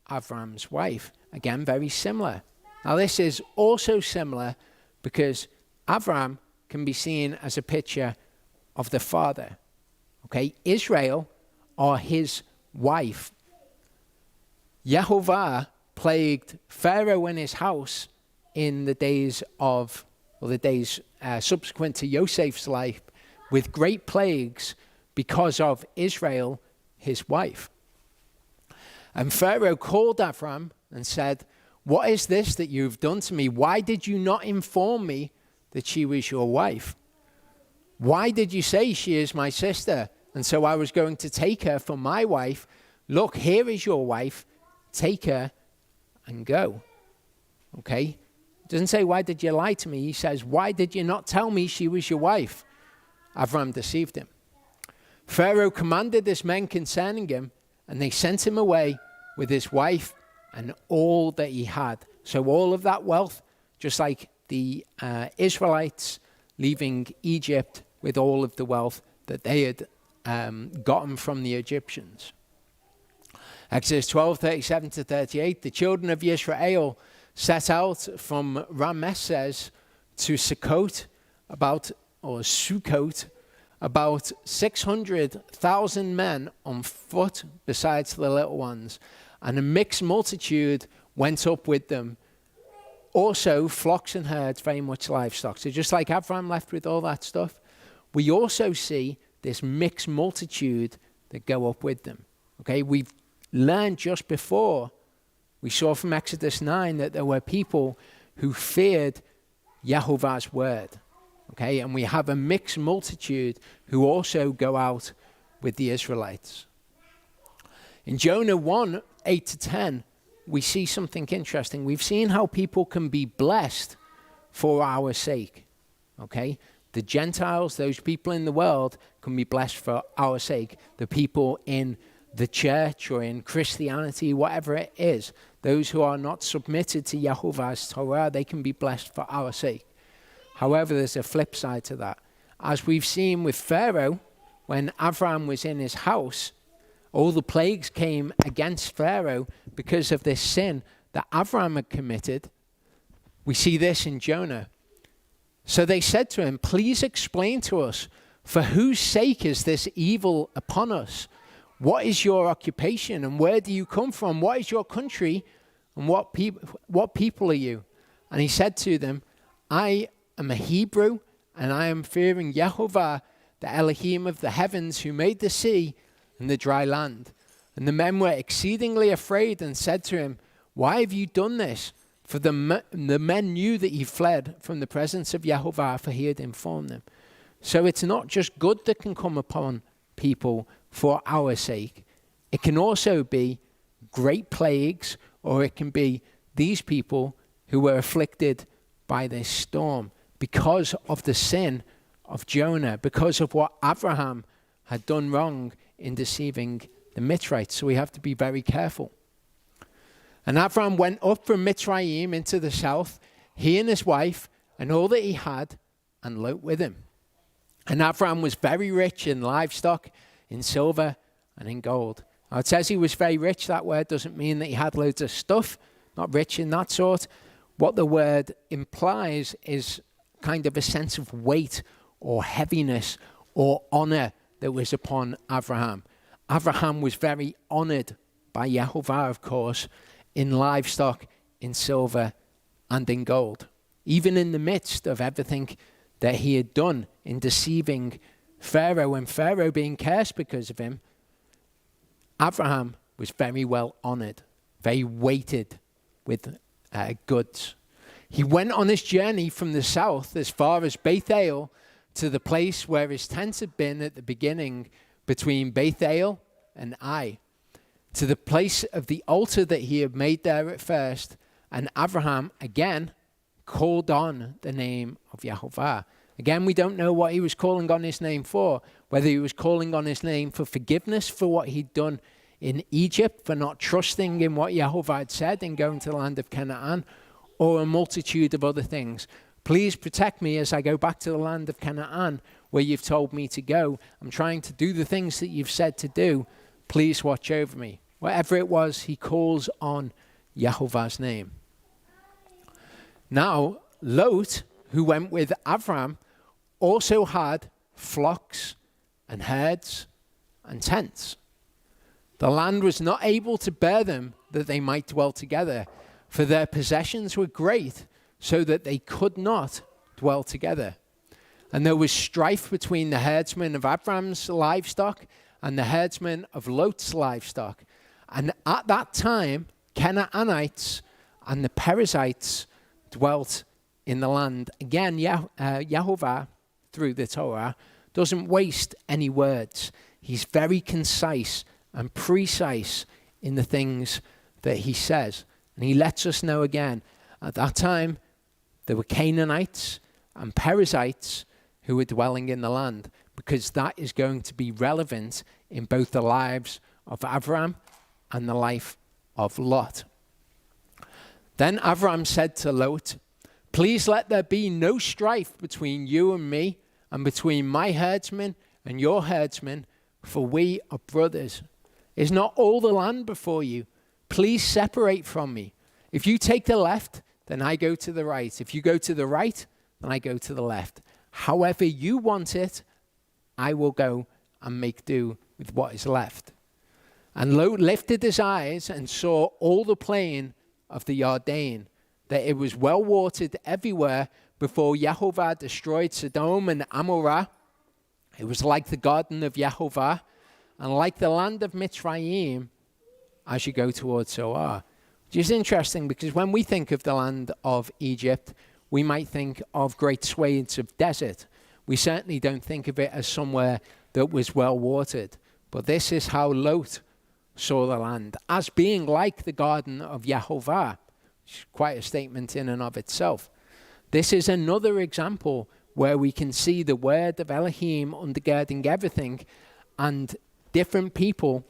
S2: Avram's wife. Again, very similar. Now, this is also similar because Avram can be seen as a picture of the father. Okay, Israel or his wife. Yehovah plagued Pharaoh and his house in the days subsequent to Joseph's life with great plagues because of Israel, his wife. And Pharaoh called Avram and said, "What is this that you've done to me? Why did you not inform me that she was your wife? Why did you say she is my sister? And so I was going to take her for my wife. Look, here is your wife. Take her and go." Okay? It doesn't say, why did you lie to me? He says, why did you not tell me she was your wife? Avram deceived him. Pharaoh commanded his men concerning him, and they sent him away with his wife and all that he had. So all of that wealth, just like the Israelites leaving Egypt with all of the wealth that they had gotten from the Egyptians. Exodus 12:37-38, the children of Israel set out from Ramesses to Sukkot, about 600,000 men on foot besides the little ones, and a mixed multitude went up with them. Also flocks and herds, very much livestock. So just like Avram left with all that stuff, we also see this mixed multitude that go up with them. Okay, we've learned just before, we saw from Exodus 9 that there were people who feared Yehovah's word. Okay, and we have a mixed multitude who also go out with the Israelites. In Jonah 1:8-10, we see something interesting. We've seen how people can be blessed for our sake. Okay, the Gentiles, those people in the world, can be blessed for our sake. The people in the church or in Christianity, whatever it is, those who are not submitted to Yehovah's Torah, they can be blessed for our sake. However, there's a flip side to that. As we've seen with Pharaoh, when Avram was in his house, all the plagues came against Pharaoh because of this sin that Avram had committed. We see this in Jonah. So they said to him, "Please explain to us, for whose sake is this evil upon us? What is your occupation and where do you come from? What is your country and what people are you?" And he said to them, "I am a Hebrew and I am fearing Yehovah, the Elohim of the heavens, who made the sea and the dry land." And the men were exceedingly afraid and said to him, Why have you done this? For the men knew that he fled from the presence of Yehovah, for he had informed them. So it's not just good that can come upon people for our sake. It can also be great plagues, or it can be these people who were afflicted by this storm because of the sin of Jonah, because of what Abraham had done wrong in deceiving the Mitzrites. So we have to be very careful. And Abraham went up from Mitzrayim into the south, he and his wife, and all that he had, and Lot with him. And Abraham was very rich in livestock, in silver, and in gold. Now it says he was very rich. That word doesn't mean that he had loads of stuff, not rich in that sort. What the word implies is kind of a sense of weight or heaviness or honor that was upon Abraham. Abraham was very honored by Yehovah, of course, in livestock, in silver, and in gold. Even in the midst of everything that he had done in deceiving Pharaoh and Pharaoh being cursed because of him, Abraham was very well honored, very weighted with goods. He went on his journey from the south as far as Bethel to the place where his tent had been at the beginning between Bethel and Ai, to the place of the altar that he had made there at first. And Abraham again called on the name of Yehovah. Again, we don't know what he was calling on his name for, whether he was calling on his name for forgiveness for what he'd done in Egypt, for not trusting in what Yehovah had said in going to the land of Canaan, or a multitude of other things. Please protect me as I go back to the land of Canaan where you've told me to go. I'm trying to do the things that you've said to do. Please watch over me. Whatever it was, he calls on Yehovah's name. Now, Lot, who went with Avram, also had flocks and herds and tents. The land was not able to bear them that they might dwell together, for their possessions were great, so that they could not dwell together. And there was strife between the herdsmen of Abram's livestock and the herdsmen of Lot's livestock. And at that time, Canaanites and the Perizzites dwelt in the land. Again, Yehovah, through the Torah, doesn't waste any words. He's very concise and precise in the things that he says. And he lets us know again, at that time, there were Canaanites and Perizzites who were dwelling in the land, because that is going to be relevant in both the lives of Avram and the life of Lot. Then Avram said to Lot, "Please let there be no strife between you and me, and between my herdsmen and your herdsmen, for we are brothers. Is not all the land before you? Please separate from me. If you take the left, then I go to the right. If you go to the right, then I go to the left. However you want it, I will go and make do with what is left." And Lot lifted his eyes and saw all the plain of the Jordan, that it was well watered everywhere before Yehovah destroyed Sodom and Amorah. It was like the garden of Yehovah, and like the land of Mitzrayim as you go towards Zoar. Which is interesting, because when we think of the land of Egypt, we might think of great swathes of desert. We certainly don't think of it as somewhere that was well watered. But this is how Lot saw the land, as being like the garden of Yehovah, which is quite a statement in and of itself. This is another example where we can see the word of Elohim undergirding everything, and different people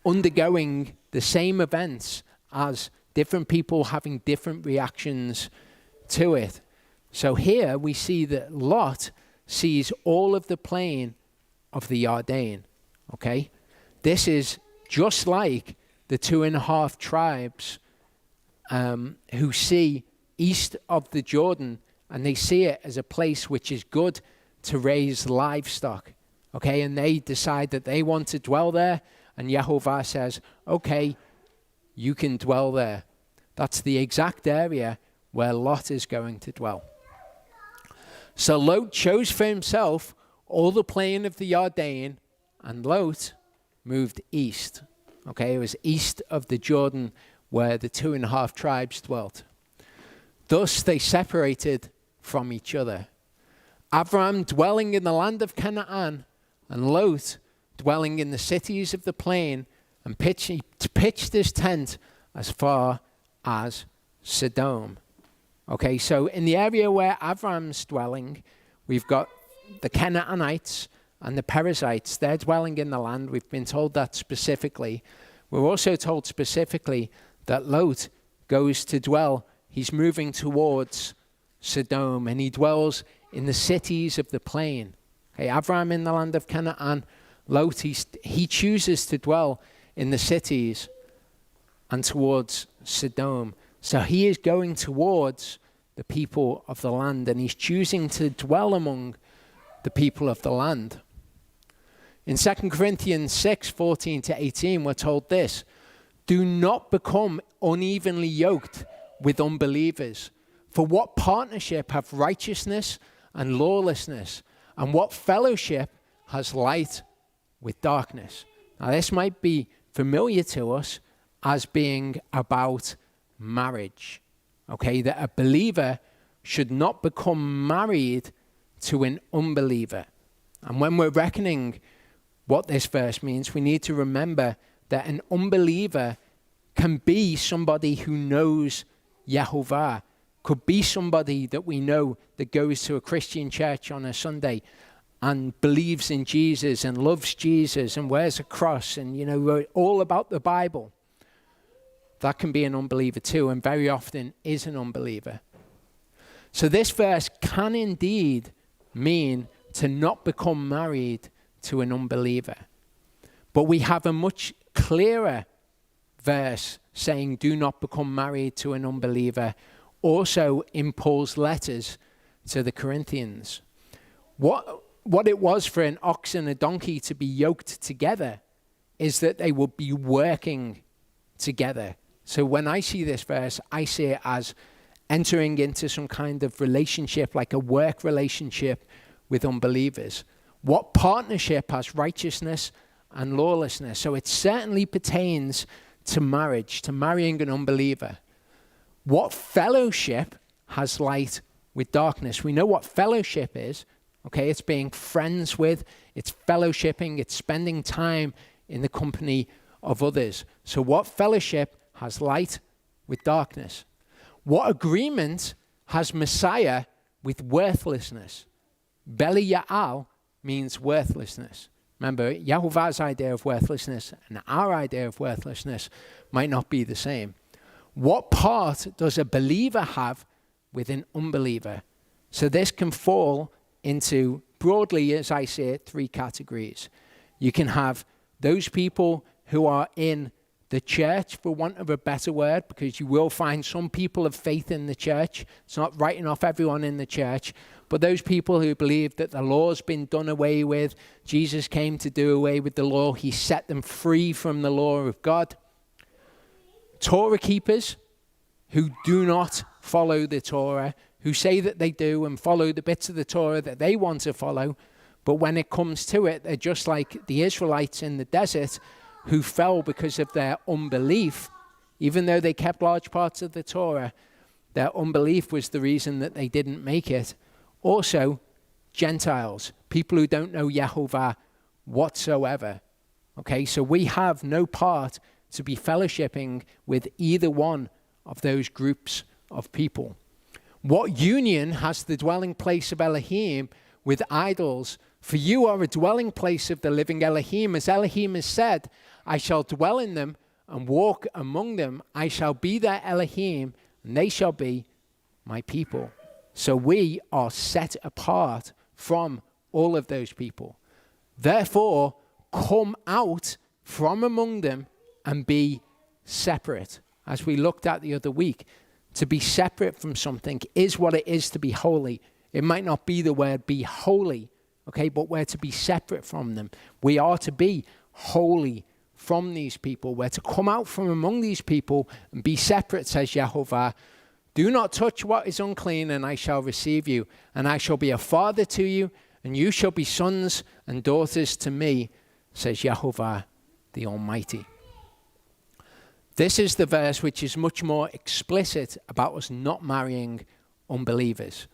S2: undergoing the same events, as different people having different reactions to it. So here we see that Lot sees all of the plain of the Jordan. Okay? This is just like the 2.5 tribes who see east of the Jordan, and they see it as a place which is good to raise livestock. Okay? And they decide that they want to dwell there, and Yehovah says, okay, you can dwell there. That's the exact area where Lot is going to dwell. So Lot chose for himself all the plain of the Jordan, and Lot moved east. Okay, it was east of the Jordan where the 2.5 tribes dwelt. Thus they separated from each other. Avram dwelling in the land of Canaan, and Lot dwelling in the cities of the plain, and pitched his tent as far as Sodom. Okay, so in the area where Avram's dwelling, we've got the Canaanites and the Perizzites. They're dwelling in the land. We've been told that specifically. We're also told specifically that Lot goes to dwell. He's moving towards Sodom, and he dwells in the cities of the plain. Okay, Avram in the land of Canaan. Lot, he chooses to dwell in the cities and towards Sodom. So he is going towards the people of the land, and he's choosing to dwell among the people of the land. In 2 Corinthians 6:14-18, we're told this: do not become unevenly yoked with unbelievers. For what partnership have righteousness and lawlessness? And what fellowship has light with darkness? Now, this might be familiar to us as being about marriage. Okay, that a believer should not become married to an unbeliever. And when we're reckoning what this verse means, we need to remember that an unbeliever can be somebody who knows Yehovah, could be somebody that we know that goes to a Christian church on a Sunday and believes in Jesus and loves Jesus and wears a cross and, all about the Bible. That can be an unbeliever too, and very often is an unbeliever. So this verse can indeed mean to not become married to an unbeliever. But we have a much clearer verse saying do not become married to an unbeliever, also in Paul's letters to the Corinthians. What it was for an ox and a donkey to be yoked together is that they would be working together. So when I see this verse, I see it as entering into some kind of relationship, like a work relationship with unbelievers. What partnership has righteousness and lawlessness? So it certainly pertains to marriage, to marrying an unbeliever. What fellowship has light with darkness? We know what fellowship is. Okay, it's being friends with, it's fellowshipping, it's spending time in the company of others. So what fellowship has light with darkness? What agreement has Messiah with worthlessness? Beli Ya'al means worthlessness. Remember, Yehovah's idea of worthlessness and our idea of worthlessness might not be the same. What part does a believer have with an unbeliever? So this can fall into, broadly as I say it, 3 categories. You can have those people who are in the church, for want of a better word, because you will find some people of faith in the church. It's not writing off everyone in the church, but those people who believe that the law's been done away with, Jesus came to do away with the law, he set them free from the law of God. Torah keepers who do not follow the Torah, who say that they do and follow the bits of the Torah that they want to follow, but when it comes to it, they're just like the Israelites in the desert who fell because of their unbelief. Even though they kept large parts of the Torah, their unbelief was the reason that they didn't make it. Also, Gentiles, people who don't know Yehovah whatsoever. Okay, so we have no part to be fellowshipping with either one of those groups of people. What union has the dwelling place of Elohim with idols? For you are a dwelling place of the living Elohim. As Elohim has said, I shall dwell in them and walk among them. I shall be their Elohim, and they shall be my people. So we are set apart from all of those people. Therefore, come out from among them and be separate. As we looked at the other week, to be separate from something is what it is to be holy. It might not be the word be holy, okay, but we're to be separate from them. We are to be holy from these people. We're to come out from among these people and be separate, says Yehovah. Do not touch what is unclean, and I shall receive you, and I shall be a father to you, and you shall be sons and daughters to me, says Yehovah the Almighty. This is the verse which is much more explicit about us not marrying unbelievers.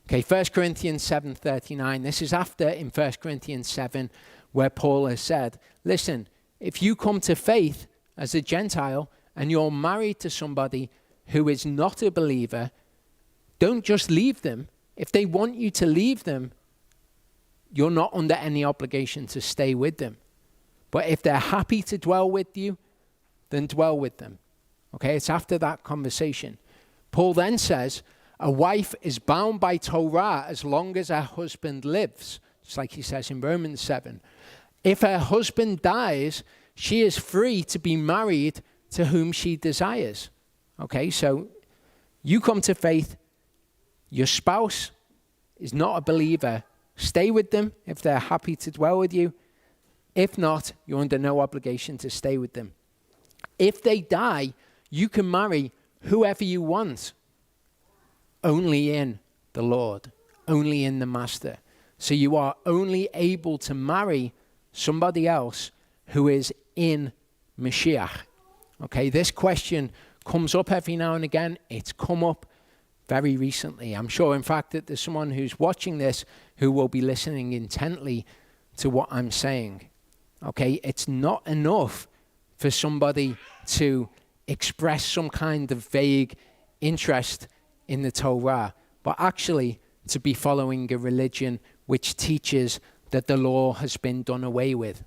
S2: Okay, 1 Corinthians 7:39. This is after in 1 Corinthians 7 where Paul has said, listen, if you come to faith as a Gentile and you're married to somebody who is not a believer, don't just leave them. If they want you to leave them, you're not under any obligation to stay with them. But if they're happy to dwell with you, then dwell with them. Okay, it's after that conversation. Paul then says, a wife is bound by Torah as long as her husband lives, just like he says in Romans 7. If her husband dies, she is free to be married to whom she desires. Okay, so you come to faith, your spouse is not a believer, stay with them if they're happy to dwell with you. If not, you're under no obligation to stay with them. If they die, you can marry whoever you want, only in the Lord, only in the Master. So you are only able to marry somebody else who is in Mashiach. Okay, this question comes up every now and again. It's come up very recently. I'm sure, in fact, that there's someone who's watching this who will be listening intently to what I'm saying. Okay, it's not enough for somebody to express some kind of vague interest in the Torah, but actually to be following a religion which teaches that the law has been done away with,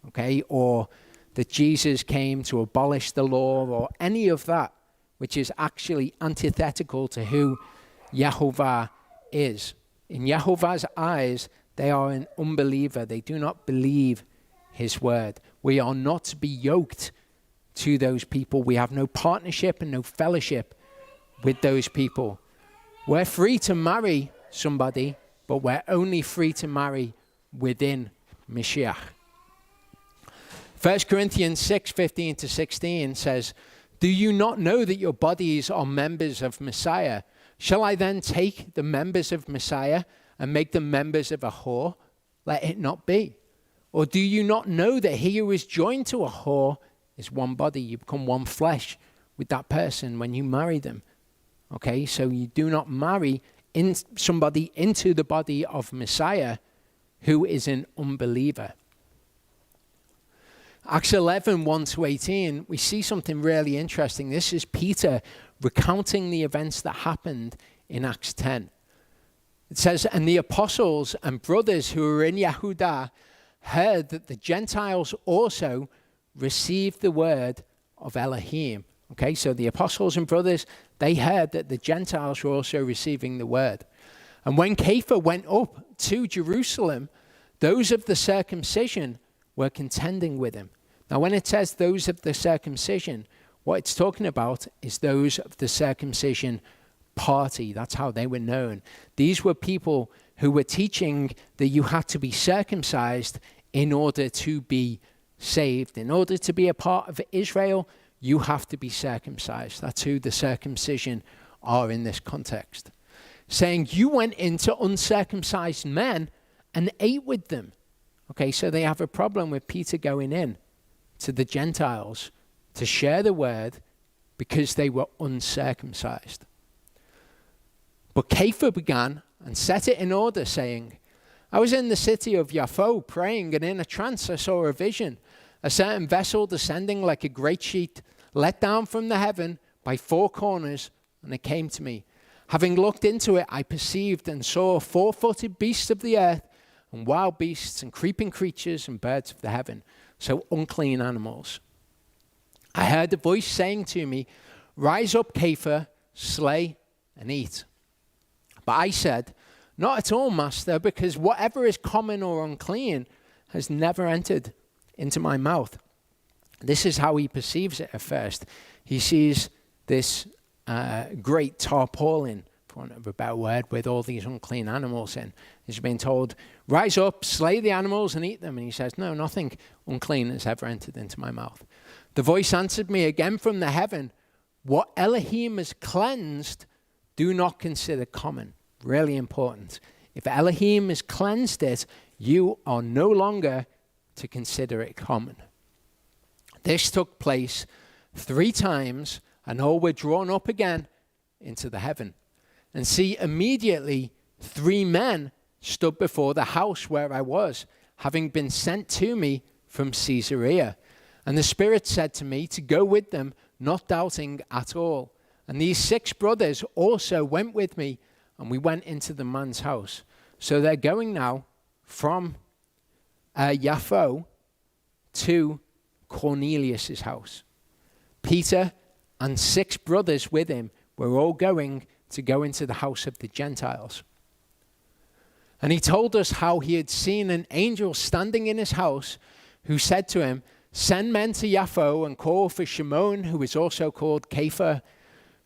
S2: okay, or that Jesus came to abolish the law, or any of that, which is actually antithetical to who Yehovah is. In Yehovah's eyes, they are an unbeliever. They do not believe his word. We are not to be yoked to those people. We have no partnership and no fellowship with those people. We're free to marry somebody, but we're only free to marry within Mashiach. 1 Corinthians 6:15-16 says, do you not know that your bodies are members of Messiah? Shall I then take the members of Messiah and make them members of a whore? Let it not be. Or do you not know that he who is joined to a whore is one body? You become one flesh with that person when you marry them. Okay, so you do not marry somebody into the body of Messiah who is an unbeliever. Acts 11, 1-18, we see something really interesting. This is Peter recounting the events that happened in Acts 10. It says, and the apostles and brothers who were in Yehudah heard that the Gentiles also received the word of Elohim. Okay, so the apostles and brothers, they heard that the Gentiles were also receiving the word. And when Kepha went up to Jerusalem, those of the circumcision were contending with him. Now, when it says those of the circumcision, what it's talking about is those of the circumcision party. That's how they were known. These were people who were teaching that you had to be circumcised in order to be saved. In order to be a part of Israel, you have to be circumcised. That's who the circumcision are in this context. Saying you went into uncircumcised men and ate with them. Okay, so they have a problem with Peter going in to the Gentiles to share the word because they were uncircumcised. But Kepha began and set it in order, saying, I was in the city of Yaffo praying, and in a trance I saw a vision, a certain vessel descending like a great sheet, let down from the heaven by four corners, and it came to me. Having looked into it, I perceived and saw four-footed beasts of the earth, and wild beasts, and creeping creatures, and birds of the heaven, so unclean animals. I heard a voice saying to me, rise up, Kepha, slay and eat. But I said, not at all, Master, because whatever is common or unclean has never entered into my mouth. This is how he perceives it at first. He sees this great tarpaulin, for want of a better word, with all these unclean animals in. He's been told, rise up, slay the animals and eat them. And he says, no, nothing unclean has ever entered into my mouth. The voice answered me again from the heaven, what Elohim has cleansed, do not consider common. Really important. If Elohim has cleansed it, you are no longer to consider it common. This took place 3 times, and all were drawn up again into the heaven. And see, immediately 3 men stood before the house where I was, having been sent to me from Caesarea. And the Spirit said to me to go with them, not doubting at all. And these 6 brothers also went with me, and we went into the man's house. So they're going now from Jaffo to Cornelius' house. Peter and 6 brothers with him were all going to go into the house of the Gentiles. And he told us how he had seen an angel standing in his house who said to him, send men to Jaffo and call for Shimon, who is also called Kepha,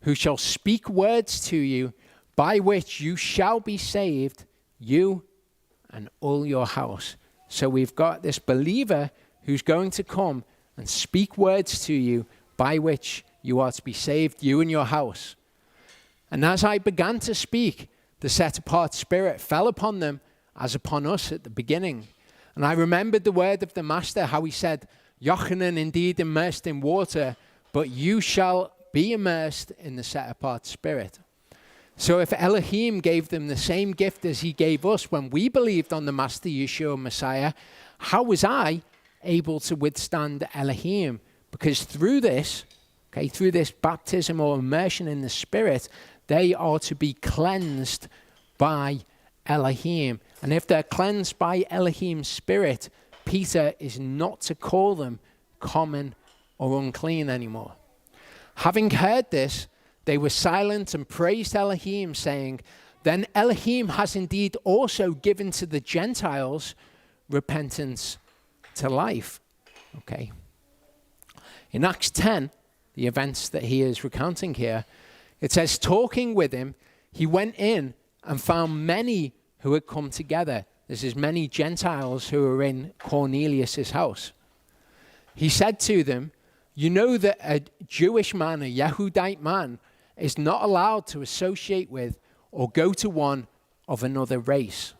S2: who shall speak words to you by which you shall be saved, you and all your house. So we've got this believer who's going to come and speak words to you by which you are to be saved, you and your house. And as I began to speak, the set-apart Spirit fell upon them as upon us at the beginning. And I remembered the word of the Master, how he said, Yochanan indeed immersed in water, but you shall be immersed in the set-apart Spirit. So if Elohim gave them the same gift as he gave us when we believed on the Master Yeshua Messiah, how was I able to withstand Elohim? Because through this baptism or immersion in the Spirit, they are to be cleansed by Elohim. And if they're cleansed by Elohim's Spirit, Peter is not to call them common or unclean anymore. Having heard this, they were silent and praised Elohim, saying, then Elohim has indeed also given to the Gentiles repentance to life. Okay. In Acts 10, the events that he is recounting here, it says, talking with him, he went in and found many who had come together. This is many Gentiles who were in Cornelius' house. He said to them, you know that a Jewish man, a Yehudite man, is not allowed to associate with or go to one of another race.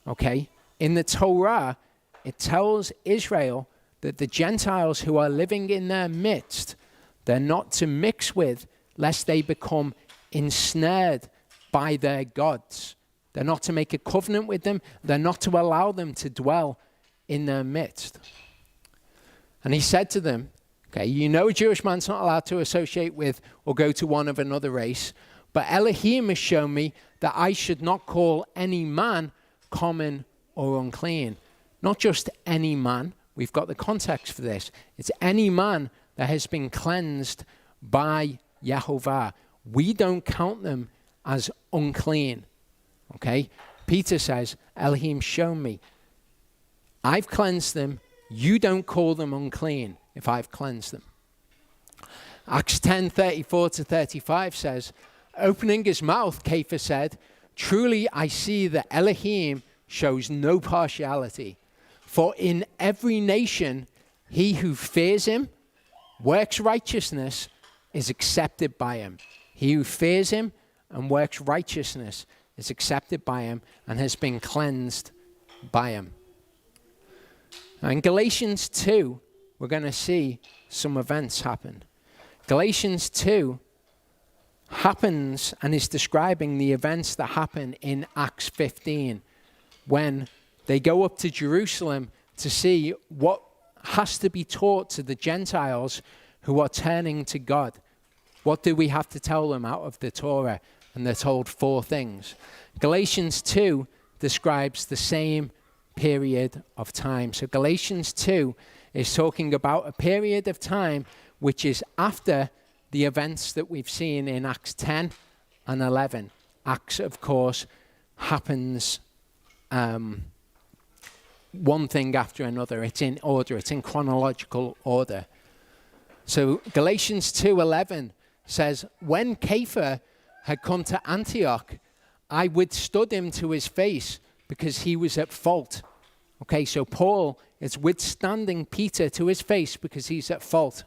S2: Okay? In the Torah, it tells Israel that the Gentiles who are living in their midst, they're not to mix with, lest they become ensnared by their gods. They're not to make a covenant with them. They're not to allow them to dwell in their midst. And he said to them, okay, you know a Jewish man's not allowed to associate with or go to one of another race, but Elohim has shown me that I should not call any man common or unclean. Not just any man. We've got the context for this. It's any man that has been cleansed by Yehovah. We don't count them as unclean. Okay? Peter says, Elohim shown me. I've cleansed them. You don't call them unclean if I've cleansed them. Acts 10:34-35 says, opening his mouth, Kepha said, truly I see that Elohim shows no partiality. For in every nation, he who fears him, works righteousness, is accepted by him. He who fears him and works righteousness is accepted by him and has been cleansed by him. Now in Galatians 2, we're going to see some events happen. Galatians 2 happens and is describing the events that happen in Acts 15 when they go up to Jerusalem to see what has to be taught to the Gentiles who are turning to God. What do we have to tell them out of the Torah? And they're told 4 things. Galatians 2 describes the same period of time. So Galatians 2 is talking about a period of time which is after the events that we've seen in Acts 10 and 11. Acts, of course, happens one thing after another. It's in order. It's in chronological order. So Galatians 2:11 says, when Kepha had come to Antioch, I withstood him to his face because he was at fault. Okay, so Paul is withstanding Peter to his face because he's at fault.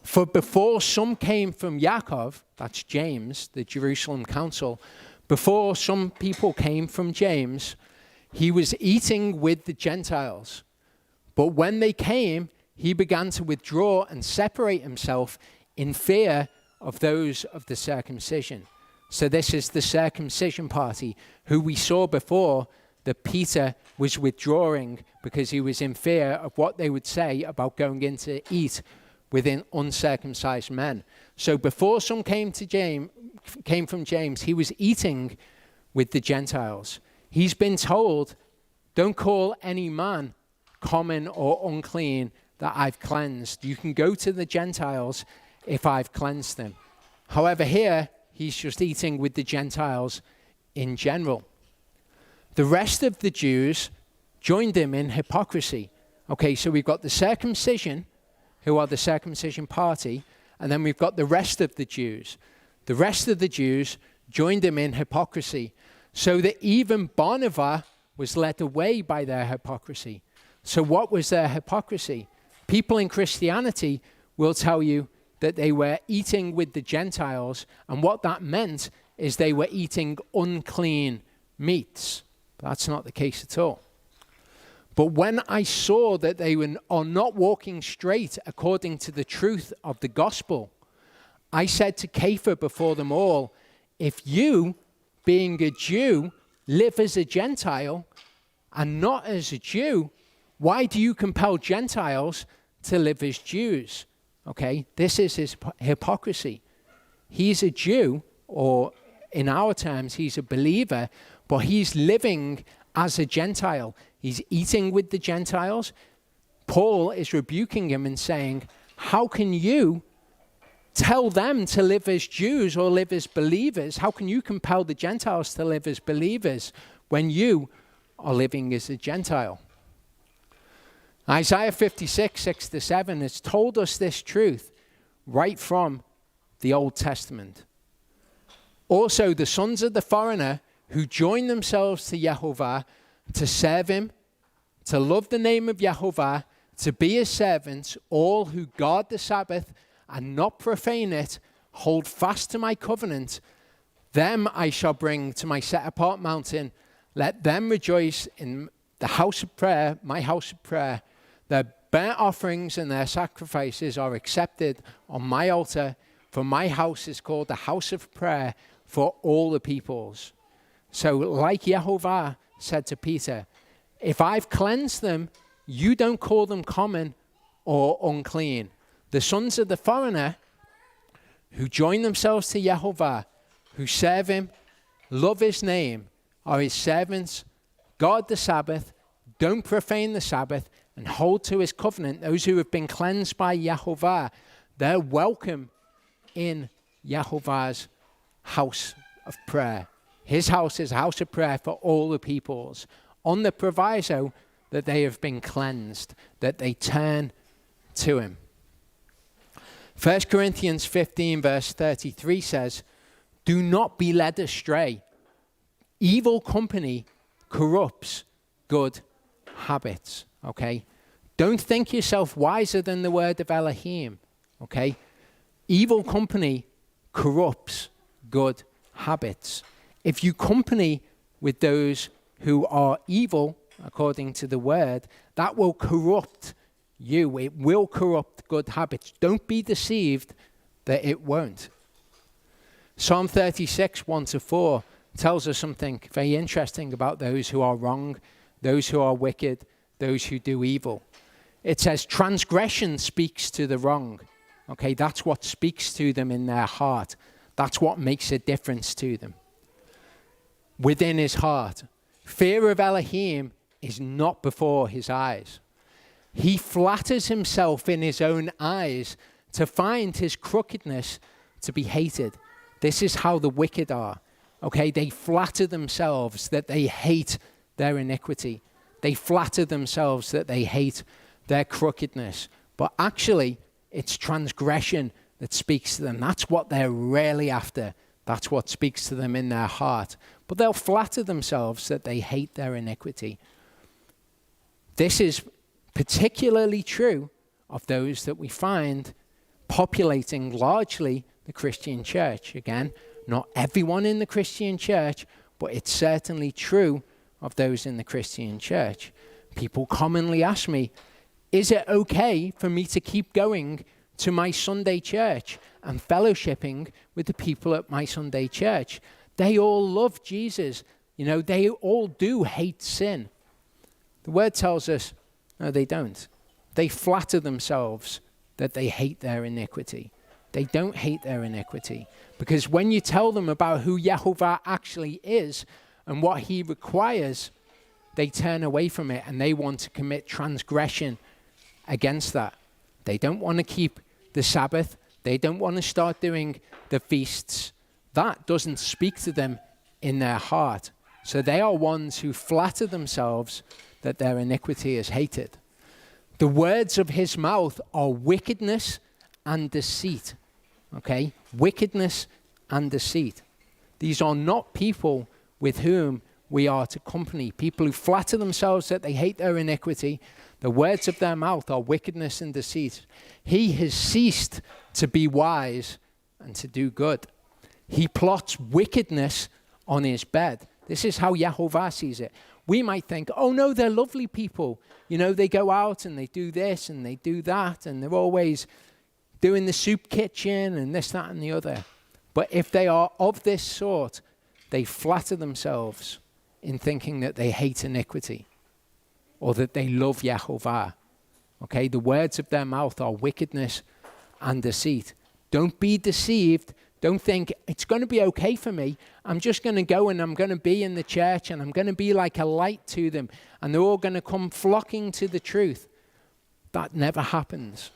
S2: For before some came from Yaakov, that's James, the Jerusalem council, before some people came from James, he was eating with the Gentiles. But when they came, he began to withdraw and separate himself in fear of those of the circumcision. So this is the circumcision party, who we saw before that Peter was withdrawing because he was in fear of what they would say about going in to eat within uncircumcised men. So before some came from James, he was eating with the Gentiles. He's been told, don't call any man common or unclean that I've cleansed. You can go to the Gentiles if I've cleansed them. However, here, he's just eating with the Gentiles in general. The rest of the Jews joined him in hypocrisy. Okay, so we've got the circumcision, who are the circumcision party, and then we've got the rest of the Jews. The rest of the Jews joined him in hypocrisy, so that even Barnabas was led away by their hypocrisy. So what was their hypocrisy? People in Christianity will tell you that they were eating with the Gentiles, and what that meant is they were eating unclean meats. That's not the case at all. But when I saw that they are not walking straight according to the truth of the gospel, I said to Kepha before them all, if you, being a Jew, live as a Gentile and not as a Jew, why do you compel Gentiles to live as Jews? Okay, this is his hypocrisy. He's a Jew, or in our terms, he's a believer, but he's living as a Gentile. He's eating with the Gentiles. Paul is rebuking him and saying, how can you tell them to live as Jews or live as believers? How can you compel the Gentiles to live as believers when you are living as a Gentile? Isaiah 56, 6-7 has told us this truth right from the Old Testament. Also, the sons of the foreigner who join themselves to Yehovah to serve him, to love the name of Yehovah, to be his servants, all who guard the Sabbath and not profane it, hold fast to my covenant, them I shall bring to my set apart mountain. Let them rejoice in the house of prayer, my house of prayer. Their burnt offerings and their sacrifices are accepted on my altar, for my house is called the house of prayer for all the peoples. So like Yehovah said to Peter, if I've cleansed them, you don't call them common or unclean. The sons of the foreigner who join themselves to Yehovah, who serve him, love his name, are his servants, guard the Sabbath, don't profane the Sabbath, and hold to his covenant, those who have been cleansed by Yehovah, they're welcome in Yehovah's house of prayer. His house is a house of prayer for all the peoples, on the proviso that they have been cleansed, that they turn to him. 1 Corinthians 15 verse 33 says, do not be led astray. Evil company corrupts good habits. Okay? Don't think yourself wiser than the word of Elohim. Okay? Evil company corrupts good habits. If you company with those who are evil, according to the word, that will corrupt you. It will corrupt good habits. Don't be deceived that it won't. Psalm 36, 1-4 tells us something very interesting about those who are wrong, those who are wicked, those who do evil. It says transgression speaks to the wrong. Okay, that's what speaks to them in their heart. That's what makes a difference to them. Within his heart. Fear of Elohim is not before his eyes. He flatters himself in his own eyes to find his crookedness to be hated. This is how the wicked are. Okay, they flatter themselves that they hate their iniquity. They flatter themselves that they hate their crookedness. But actually, it's transgression that speaks to them. That's what they're really after. That's what speaks to them in their heart. But they'll flatter themselves that they hate their iniquity. This is particularly true of those that we find populating largely the Christian church. Again, not everyone in the Christian church, but it's certainly true of those in the Christian church. People commonly ask me, Is it okay for me to keep going to my Sunday church and fellowshipping with the people at my Sunday church? They all love Jesus. You know, they all do hate sin. The word tells us, no, they don't. They flatter themselves that they hate their iniquity. They don't hate their iniquity. Because when you tell them about who Yehovah actually is and what he requires, they turn away from it and they want to commit transgression against that. They don't want to keep the Sabbath. They don't want to start doing the feasts. That doesn't speak to them in their heart. So they are ones who flatter themselves that their iniquity is hated. The words of his mouth are wickedness and deceit. Okay? Wickedness and deceit. These are not people with whom we are to company. People who flatter themselves that they hate their iniquity. The words of their mouth are wickedness and deceit. He has ceased to be wise and to do good. He plots wickedness on his bed. This is how Yehovah sees it. We might think, oh no, they're lovely people. You know, they go out and they do this and they do that and they're always doing the soup kitchen and this, that and the other. But if they are of this sort, they flatter themselves in thinking that they hate iniquity or that they love Yehovah. Okay, the words of their mouth are wickedness and deceit. Don't be deceived. Don't think, it's going to be okay for me. I'm just going to go and I'm going to be in the church and I'm going to be like a light to them and they're all going to come flocking to the truth. That never happens.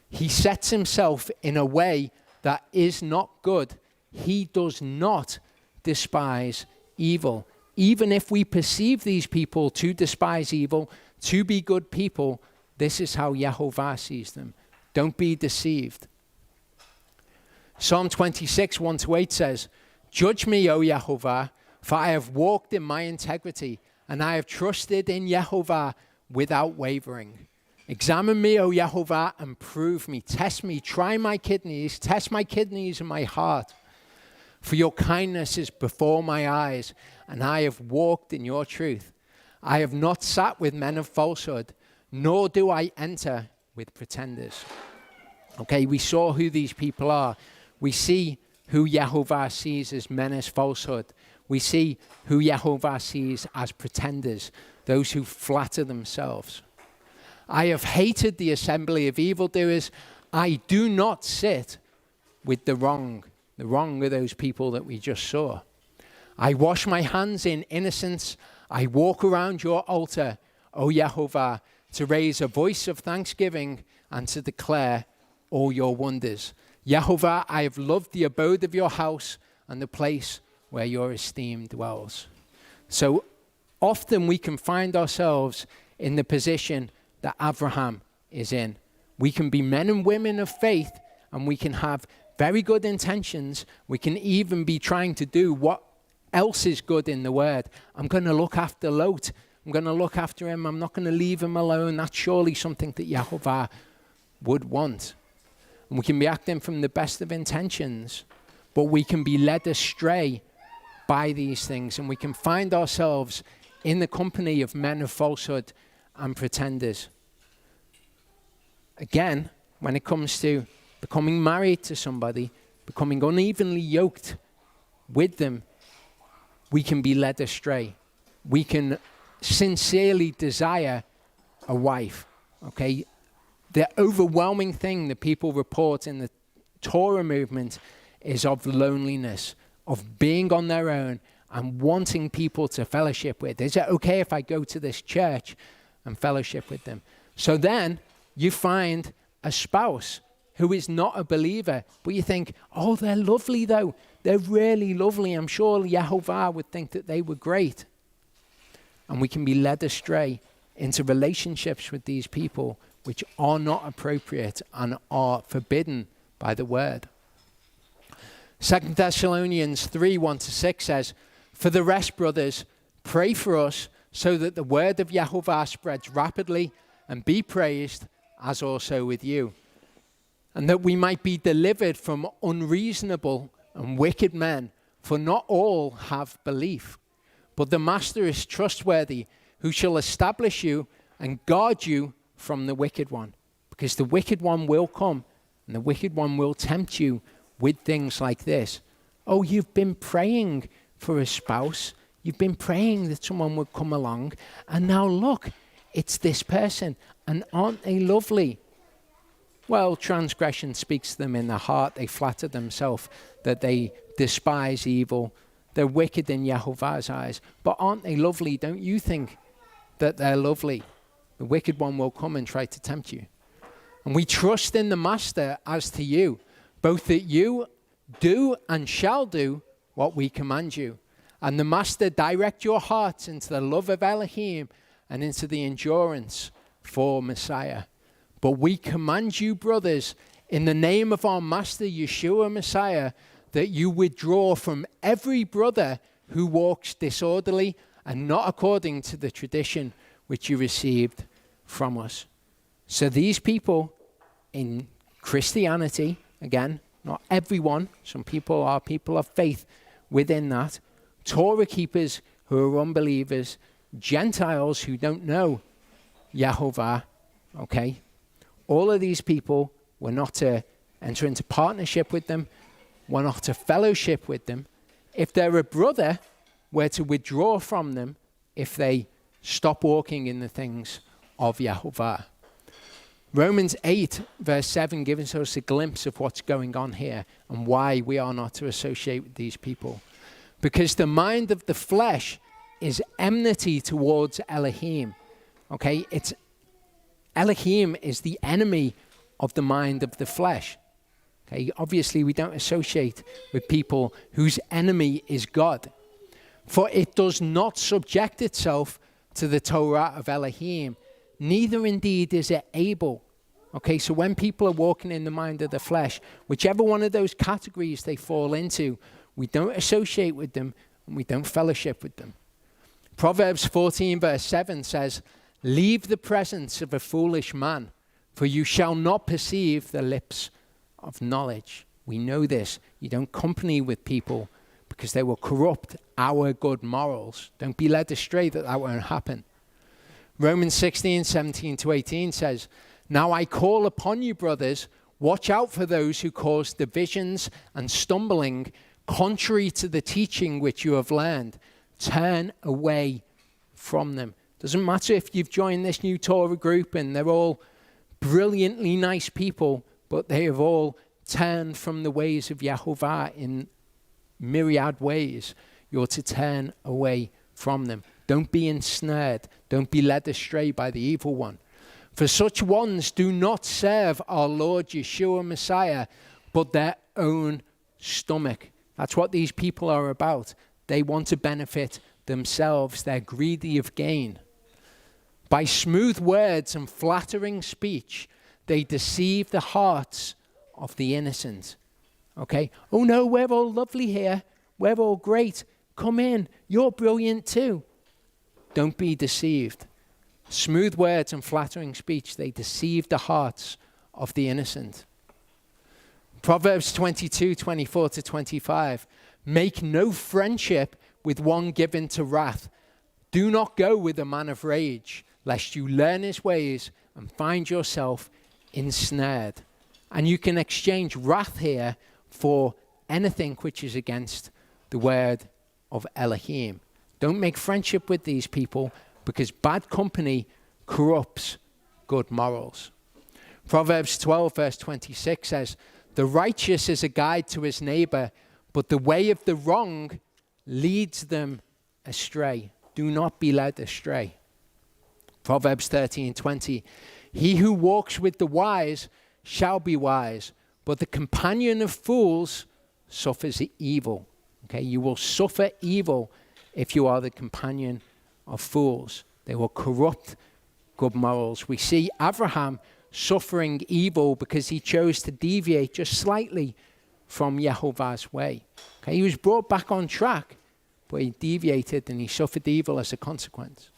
S2: He sets himself in a way that is not good. He does not despise evil. Even if we perceive these people to despise evil, to be good people, this is how Yehovah sees them. Don't be deceived. Psalm 26, 1-8 says, Judge me, O Yehovah, for I have walked in my integrity, and I have trusted in Yehovah without wavering. Examine me, O Yehovah, and prove me. Test me, try my kidneys, test my kidneys and my heart. For your kindness is before my eyes, and I have walked in your truth. I have not sat with men of falsehood, nor do I enter with pretenders. Okay, we saw who these people are. We see who Yehovah sees as men as falsehood. We see who Yehovah sees as pretenders, those who flatter themselves. I have hated the assembly of evildoers. I do not sit with the wrong. The wrong are those people that we just saw. I wash my hands in innocence. I walk around your altar, O Yehovah, to raise a voice of thanksgiving and to declare all your wonders. Yehovah, I have loved the abode of your house and the place where your esteem dwells. So often we can find ourselves in the position that Abraham is in. We can be men and women of faith and we can have very good intentions. We can even be trying to do what else is good in the word. I'm going to look after Lot. I'm going to look after him. I'm not going to leave him alone. That's surely something that Yehovah would want. And we can be acting from the best of intentions, but we can be led astray by these things. And we can find ourselves in the company of men of falsehood and pretenders. Again, when it comes to becoming married to somebody, becoming unevenly yoked with them, we can be led astray. We can sincerely desire a wife, okay? The overwhelming thing that people report in the Torah movement is of loneliness, of being on their own and wanting people to fellowship with. Is it okay if I go to this church and fellowship with them? So then you find a spouse who is not a believer, but you think, oh, they're lovely though. They're really lovely. I'm sure Yehovah would think that they were great. And we can be led astray into relationships with these people which are not appropriate and are forbidden by the word. 2 Thessalonians 3, 1-6 says, For the rest, brothers, pray for us so that the word of Yehovah spreads rapidly and be praised, as also with you, and that we might be delivered from unreasonable and wicked men, for not all have belief. But the Master is trustworthy, who shall establish you and guard you from the wicked one, because the wicked one will come and the wicked one will tempt you with things like this. Oh, you've been praying for a spouse. You've been praying that someone would come along, and now look, it's this person, and aren't they lovely? Well, transgression speaks to them in their heart. They flatter themselves that they despise evil. They're wicked in Yehovah's eyes. But aren't they lovely? Don't you think that they're lovely? The wicked one will come and try to tempt you. And we trust in the Master as to you, both that you do and shall do what we command you. And the Master direct your hearts into the love of Elohim and into the endurance for Messiah. But we command you, brothers, in the name of our Master Yeshua Messiah, that you withdraw from every brother who walks disorderly and not according to the tradition which you received from us. So these people in Christianity, again, not everyone, some people are people of faith within that, Torah keepers who are unbelievers, Gentiles who don't know Yehovah, okay? All of these people, we're not to enter into partnership with them. We're not to fellowship with them. If they're a brother, we're to withdraw from them if they stop walking in the things of Yehovah. Romans 8, verse 7 gives us a glimpse of what's going on here and why we are not to associate with these people. Because the mind of the flesh is enmity towards Elohim. Okay, Elohim is the enemy of the mind of the flesh. Okay, obviously we don't associate with people whose enemy is God. For it does not subject itself to the Torah of Elohim, neither indeed is it able. Okay, so when people are walking in the mind of the flesh, whichever one of those categories they fall into, we don't associate with them and we don't fellowship with them. Proverbs 14 verse 7 says, leave the presence of a foolish man, for you shall not perceive the lips of knowledge. We know this. You don't company with people because they will corrupt our good morals. Don't be led astray that won't happen. Romans 16, 17 to 18 says, now I call upon you, brothers, watch out for those who cause divisions and stumbling contrary to the teaching which you have learned. Turn away from them. Doesn't matter if you've joined this new Torah group and they're all brilliantly nice people, but they have all turned from the ways of Yehovah in myriad ways. You're to turn away from them. Don't be ensnared. Don't be led astray by the evil one. For such ones do not serve our Lord Yeshua Messiah, but their own stomach. That's what these people are about. They want to benefit themselves. They're greedy of gain. By smooth words and flattering speech, they deceive the hearts of the innocent. Okay? Oh no, we're all lovely here. We're all great. Come in. You're brilliant too. Don't be deceived. Smooth words and flattering speech, they deceive the hearts of the innocent. Proverbs 22, 24 to 25. Make no friendship with one given to wrath. Do not go with a man of rage, lest you learn his ways and find yourself ensnared. And you can exchange wrath here for anything which is against the word of Elohim. Don't make friendship with these people because bad company corrupts good morals. Proverbs 12 verse 26 says, the righteous is a guide to his neighbor, but the way of the wrong leads them astray. Do not be led astray. Proverbs 13:20, he who walks with the wise shall be wise, but the companion of fools suffers evil. Okay, you will suffer evil if you are the companion of fools. They will corrupt good morals. We see Abraham suffering evil because he chose to deviate just slightly from Yehovah's way. Okay, he was brought back on track, but he deviated and he suffered evil as a consequence.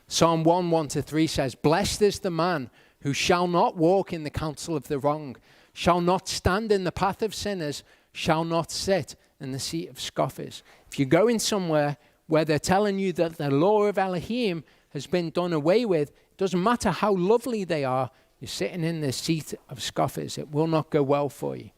S2: Psalm 1:1-3 says, blessed is the man who shall not walk in the counsel of the wrong, shall not stand in the path of sinners, shall not sit in the seat of scoffers. If you're going somewhere where they're telling you that the law of Elohim has been done away with. It doesn't matter how lovely they are. You're sitting in the seat of scoffers. It will not go well for you.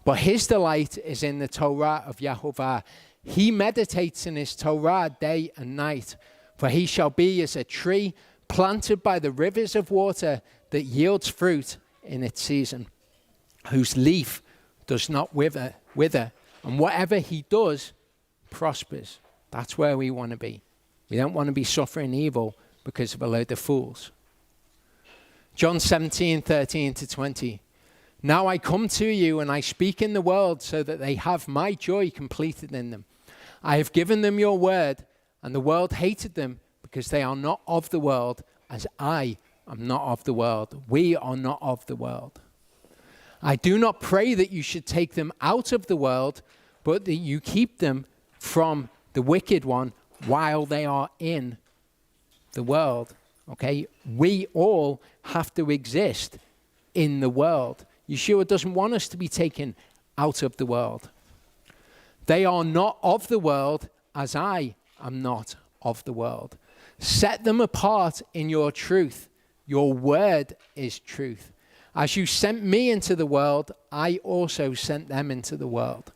S2: But his delight is in the Torah of Yahovah. He meditates in his Torah day and night. For he shall be as a tree planted by the rivers of water that yields fruit in its season, whose leaf does not wither, and whatever he does prospers. That's where we want to be. We don't want to be suffering evil because of a load of fools. John 17:13-20. Now I come to you and I speak in the world so that they have my joy completed in them. I have given them your word, and the world hated them because they are not of the world, as I am not of the world. We are not of the world. I do not pray that you should take them out of the world, but that you keep them from the wicked one while they are in the world. Okay? We all have to exist in the world. Yeshua doesn't want us to be taken out of the world. They are not of the world, as I am not of the world. Set them apart in your truth. Your word is truth. As you sent me into the world, I also sent them into the world.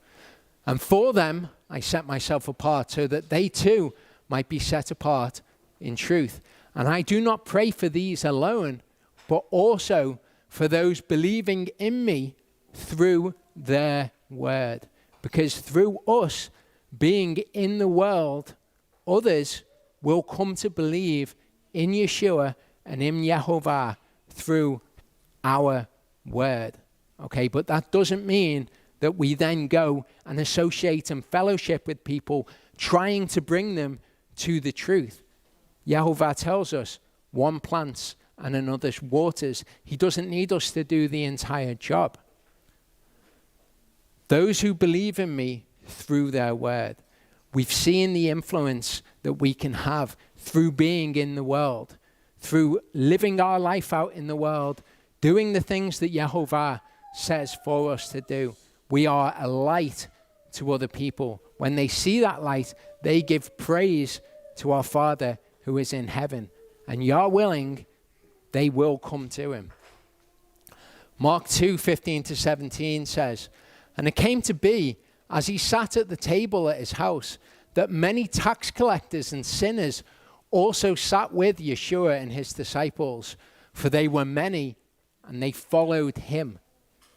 S2: And for them, I set myself apart so that they too might be set apart in truth. And I do not pray for these alone, but also for those believing in me through their word. Because through us being in the world, others will come to believe in Yeshua and in Yehovah through our word. Okay, but that doesn't mean that we then go and associate and fellowship with people trying to bring them to the truth. Yehovah tells us one plants and another waters. He doesn't need us to do the entire job. Those who believe in me through their word. We've seen the influence that we can have through being in the world, through living our life out in the world, doing the things that Yehovah says for us to do. We are a light to other people. When they see that light, they give praise to our Father who is in heaven. And you're willing, they will come to him. Mark 2:15-17 says, and it came to be, as he sat at the table at his house, that many tax collectors and sinners also sat with Yeshua and his disciples, for they were many, and they followed him.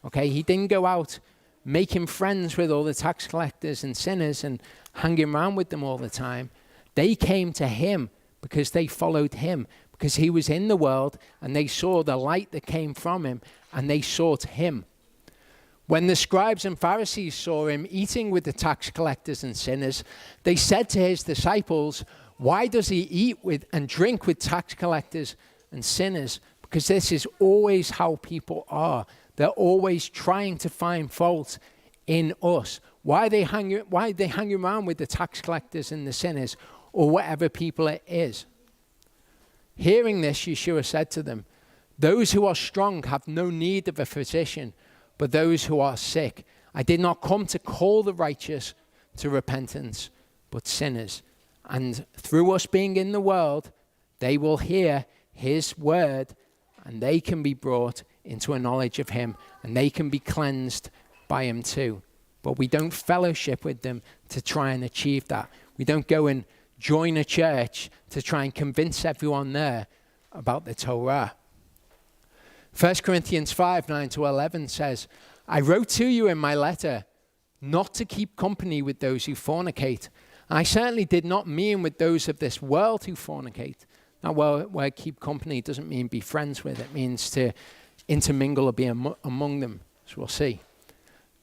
S2: Okay, he didn't go out making friends with all the tax collectors and sinners and hanging around with them all the time. They came to him because they followed him, because he was in the world, and they saw the light that came from him, and they sought him. When the scribes and Pharisees saw him eating with the tax collectors and sinners, they said to his disciples, why does he eat with and drink with tax collectors and sinners? Because this is always how people are. They're always trying to find fault in us. Why they hang around with the tax collectors and the sinners, or whatever people it is. Hearing this, Yeshua said to them, those who are strong have no need of a physician, but those who are sick. I did not come to call the righteous to repentance, but sinners. And through us being in the world, they will hear his word, and they can be brought into a knowledge of him, and they can be cleansed by him too. But we don't fellowship with them to try and achieve that. We don't go and join a church to try and convince everyone there about the Torah. 1 Corinthians 5:9-11 says, I wrote to you in my letter not to keep company with those who fornicate. I certainly did not mean with those of this world who fornicate. Now, where keep company doesn't mean be friends with. It means to intermingle or be among them, as we'll see.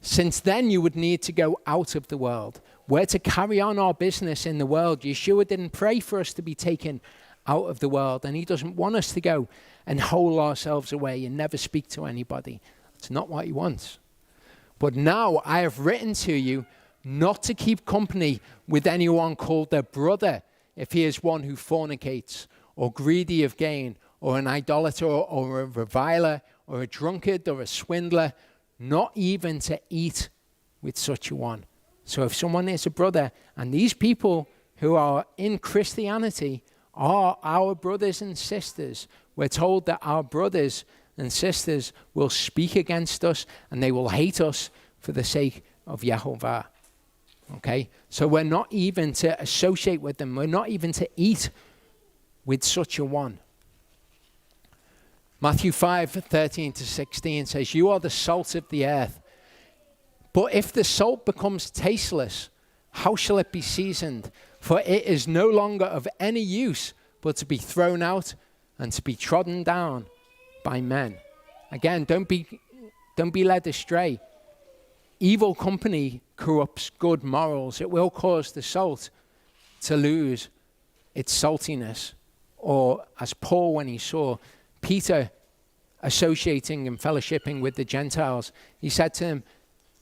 S2: Since then, you would need to go out of the world. We're to carry on our business in the world. Yeshua didn't pray for us to be taken out of the world, and he doesn't want us to go and hole ourselves away and never speak to anybody. It's not what he wants. But now I have written to you not to keep company with anyone called a brother, if he is one who fornicates, or greedy of gain, or an idolater, or a reviler, or a drunkard, or a swindler, not even to eat with such a one. So if someone is a brother, and these people who are in Christianity are our brothers and sisters. We're told that our brothers and sisters will speak against us and they will hate us for the sake of Yehovah. Okay? So we're not even to associate with them. We're not even to eat with such a one. Matthew 5:13-16 says, you are the salt of the earth. But if the salt becomes tasteless, how shall it be seasoned? For it is no longer of any use, but to be thrown out and to be trodden down by men. Again, don't be led astray. Evil company corrupts good morals. It will cause the salt to lose its saltiness. Or as Paul, when he saw Peter associating and fellowshipping with the Gentiles, he said to him,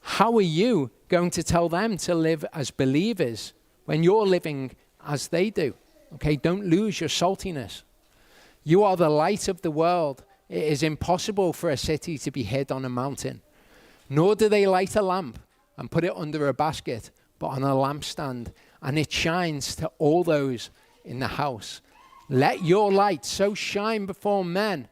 S2: how are you going to tell them to live as believers when you're living as they do? Okay, don't lose your saltiness. You are the light of the world. It is impossible for a city to be hid on a mountain. Nor do they light a lamp and put it under a basket, but on a lampstand, and it shines to all those in the house. Let your light so shine before men,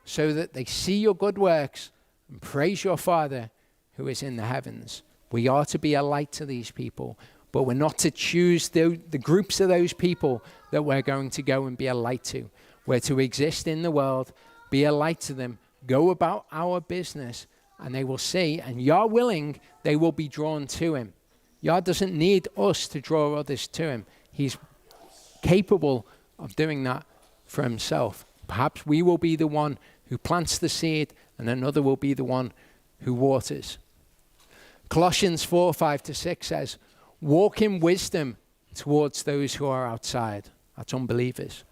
S2: so that they see your good works and praise your Father who is in the heavens. We are to be a light to these people, but we're not to choose the groups of those people that we're going to go and be a light to. We're to exist in the world, be a light to them, go about our business, and they will see, and Yah willing, they will be drawn to him. Yah doesn't need us to draw others to him. He's capable of doing that for himself. Perhaps we will be the one who plants the seed, and another will be the one who waters. Colossians 4:5-6 says, walk in wisdom towards those who are outside. That's unbelievers.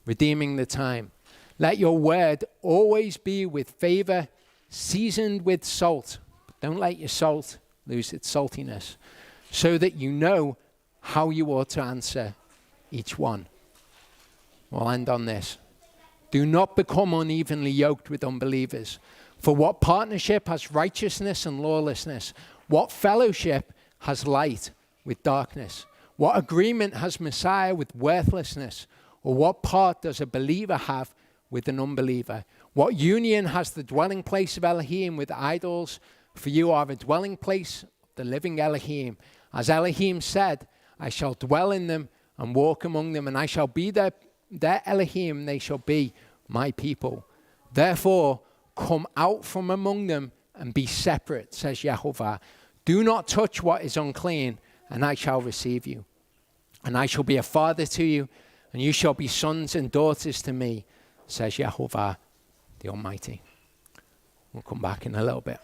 S2: Redeeming the time. Let your word always be with favor, seasoned with salt. Don't let your salt lose its saltiness, so that you know how you ought to answer each one. We'll end on this. Do not become unevenly yoked with unbelievers. For what partnership has righteousness and lawlessness? What fellowship has light with darkness? What agreement has Messiah with worthlessness? Or what part does a believer have with an unbeliever? What union has the dwelling place of Elohim with idols? For you are a dwelling place of the living Elohim. As Elohim said, I shall dwell in them and walk among them, and I shall be their Elohim, they shall be my people. Therefore, come out from among them and be separate, says Yehovah. Do not touch what is unclean, and I shall receive you. And I shall be a father to you, and you shall be sons and daughters to me, says Yehovah the Almighty. We'll come back in a little bit.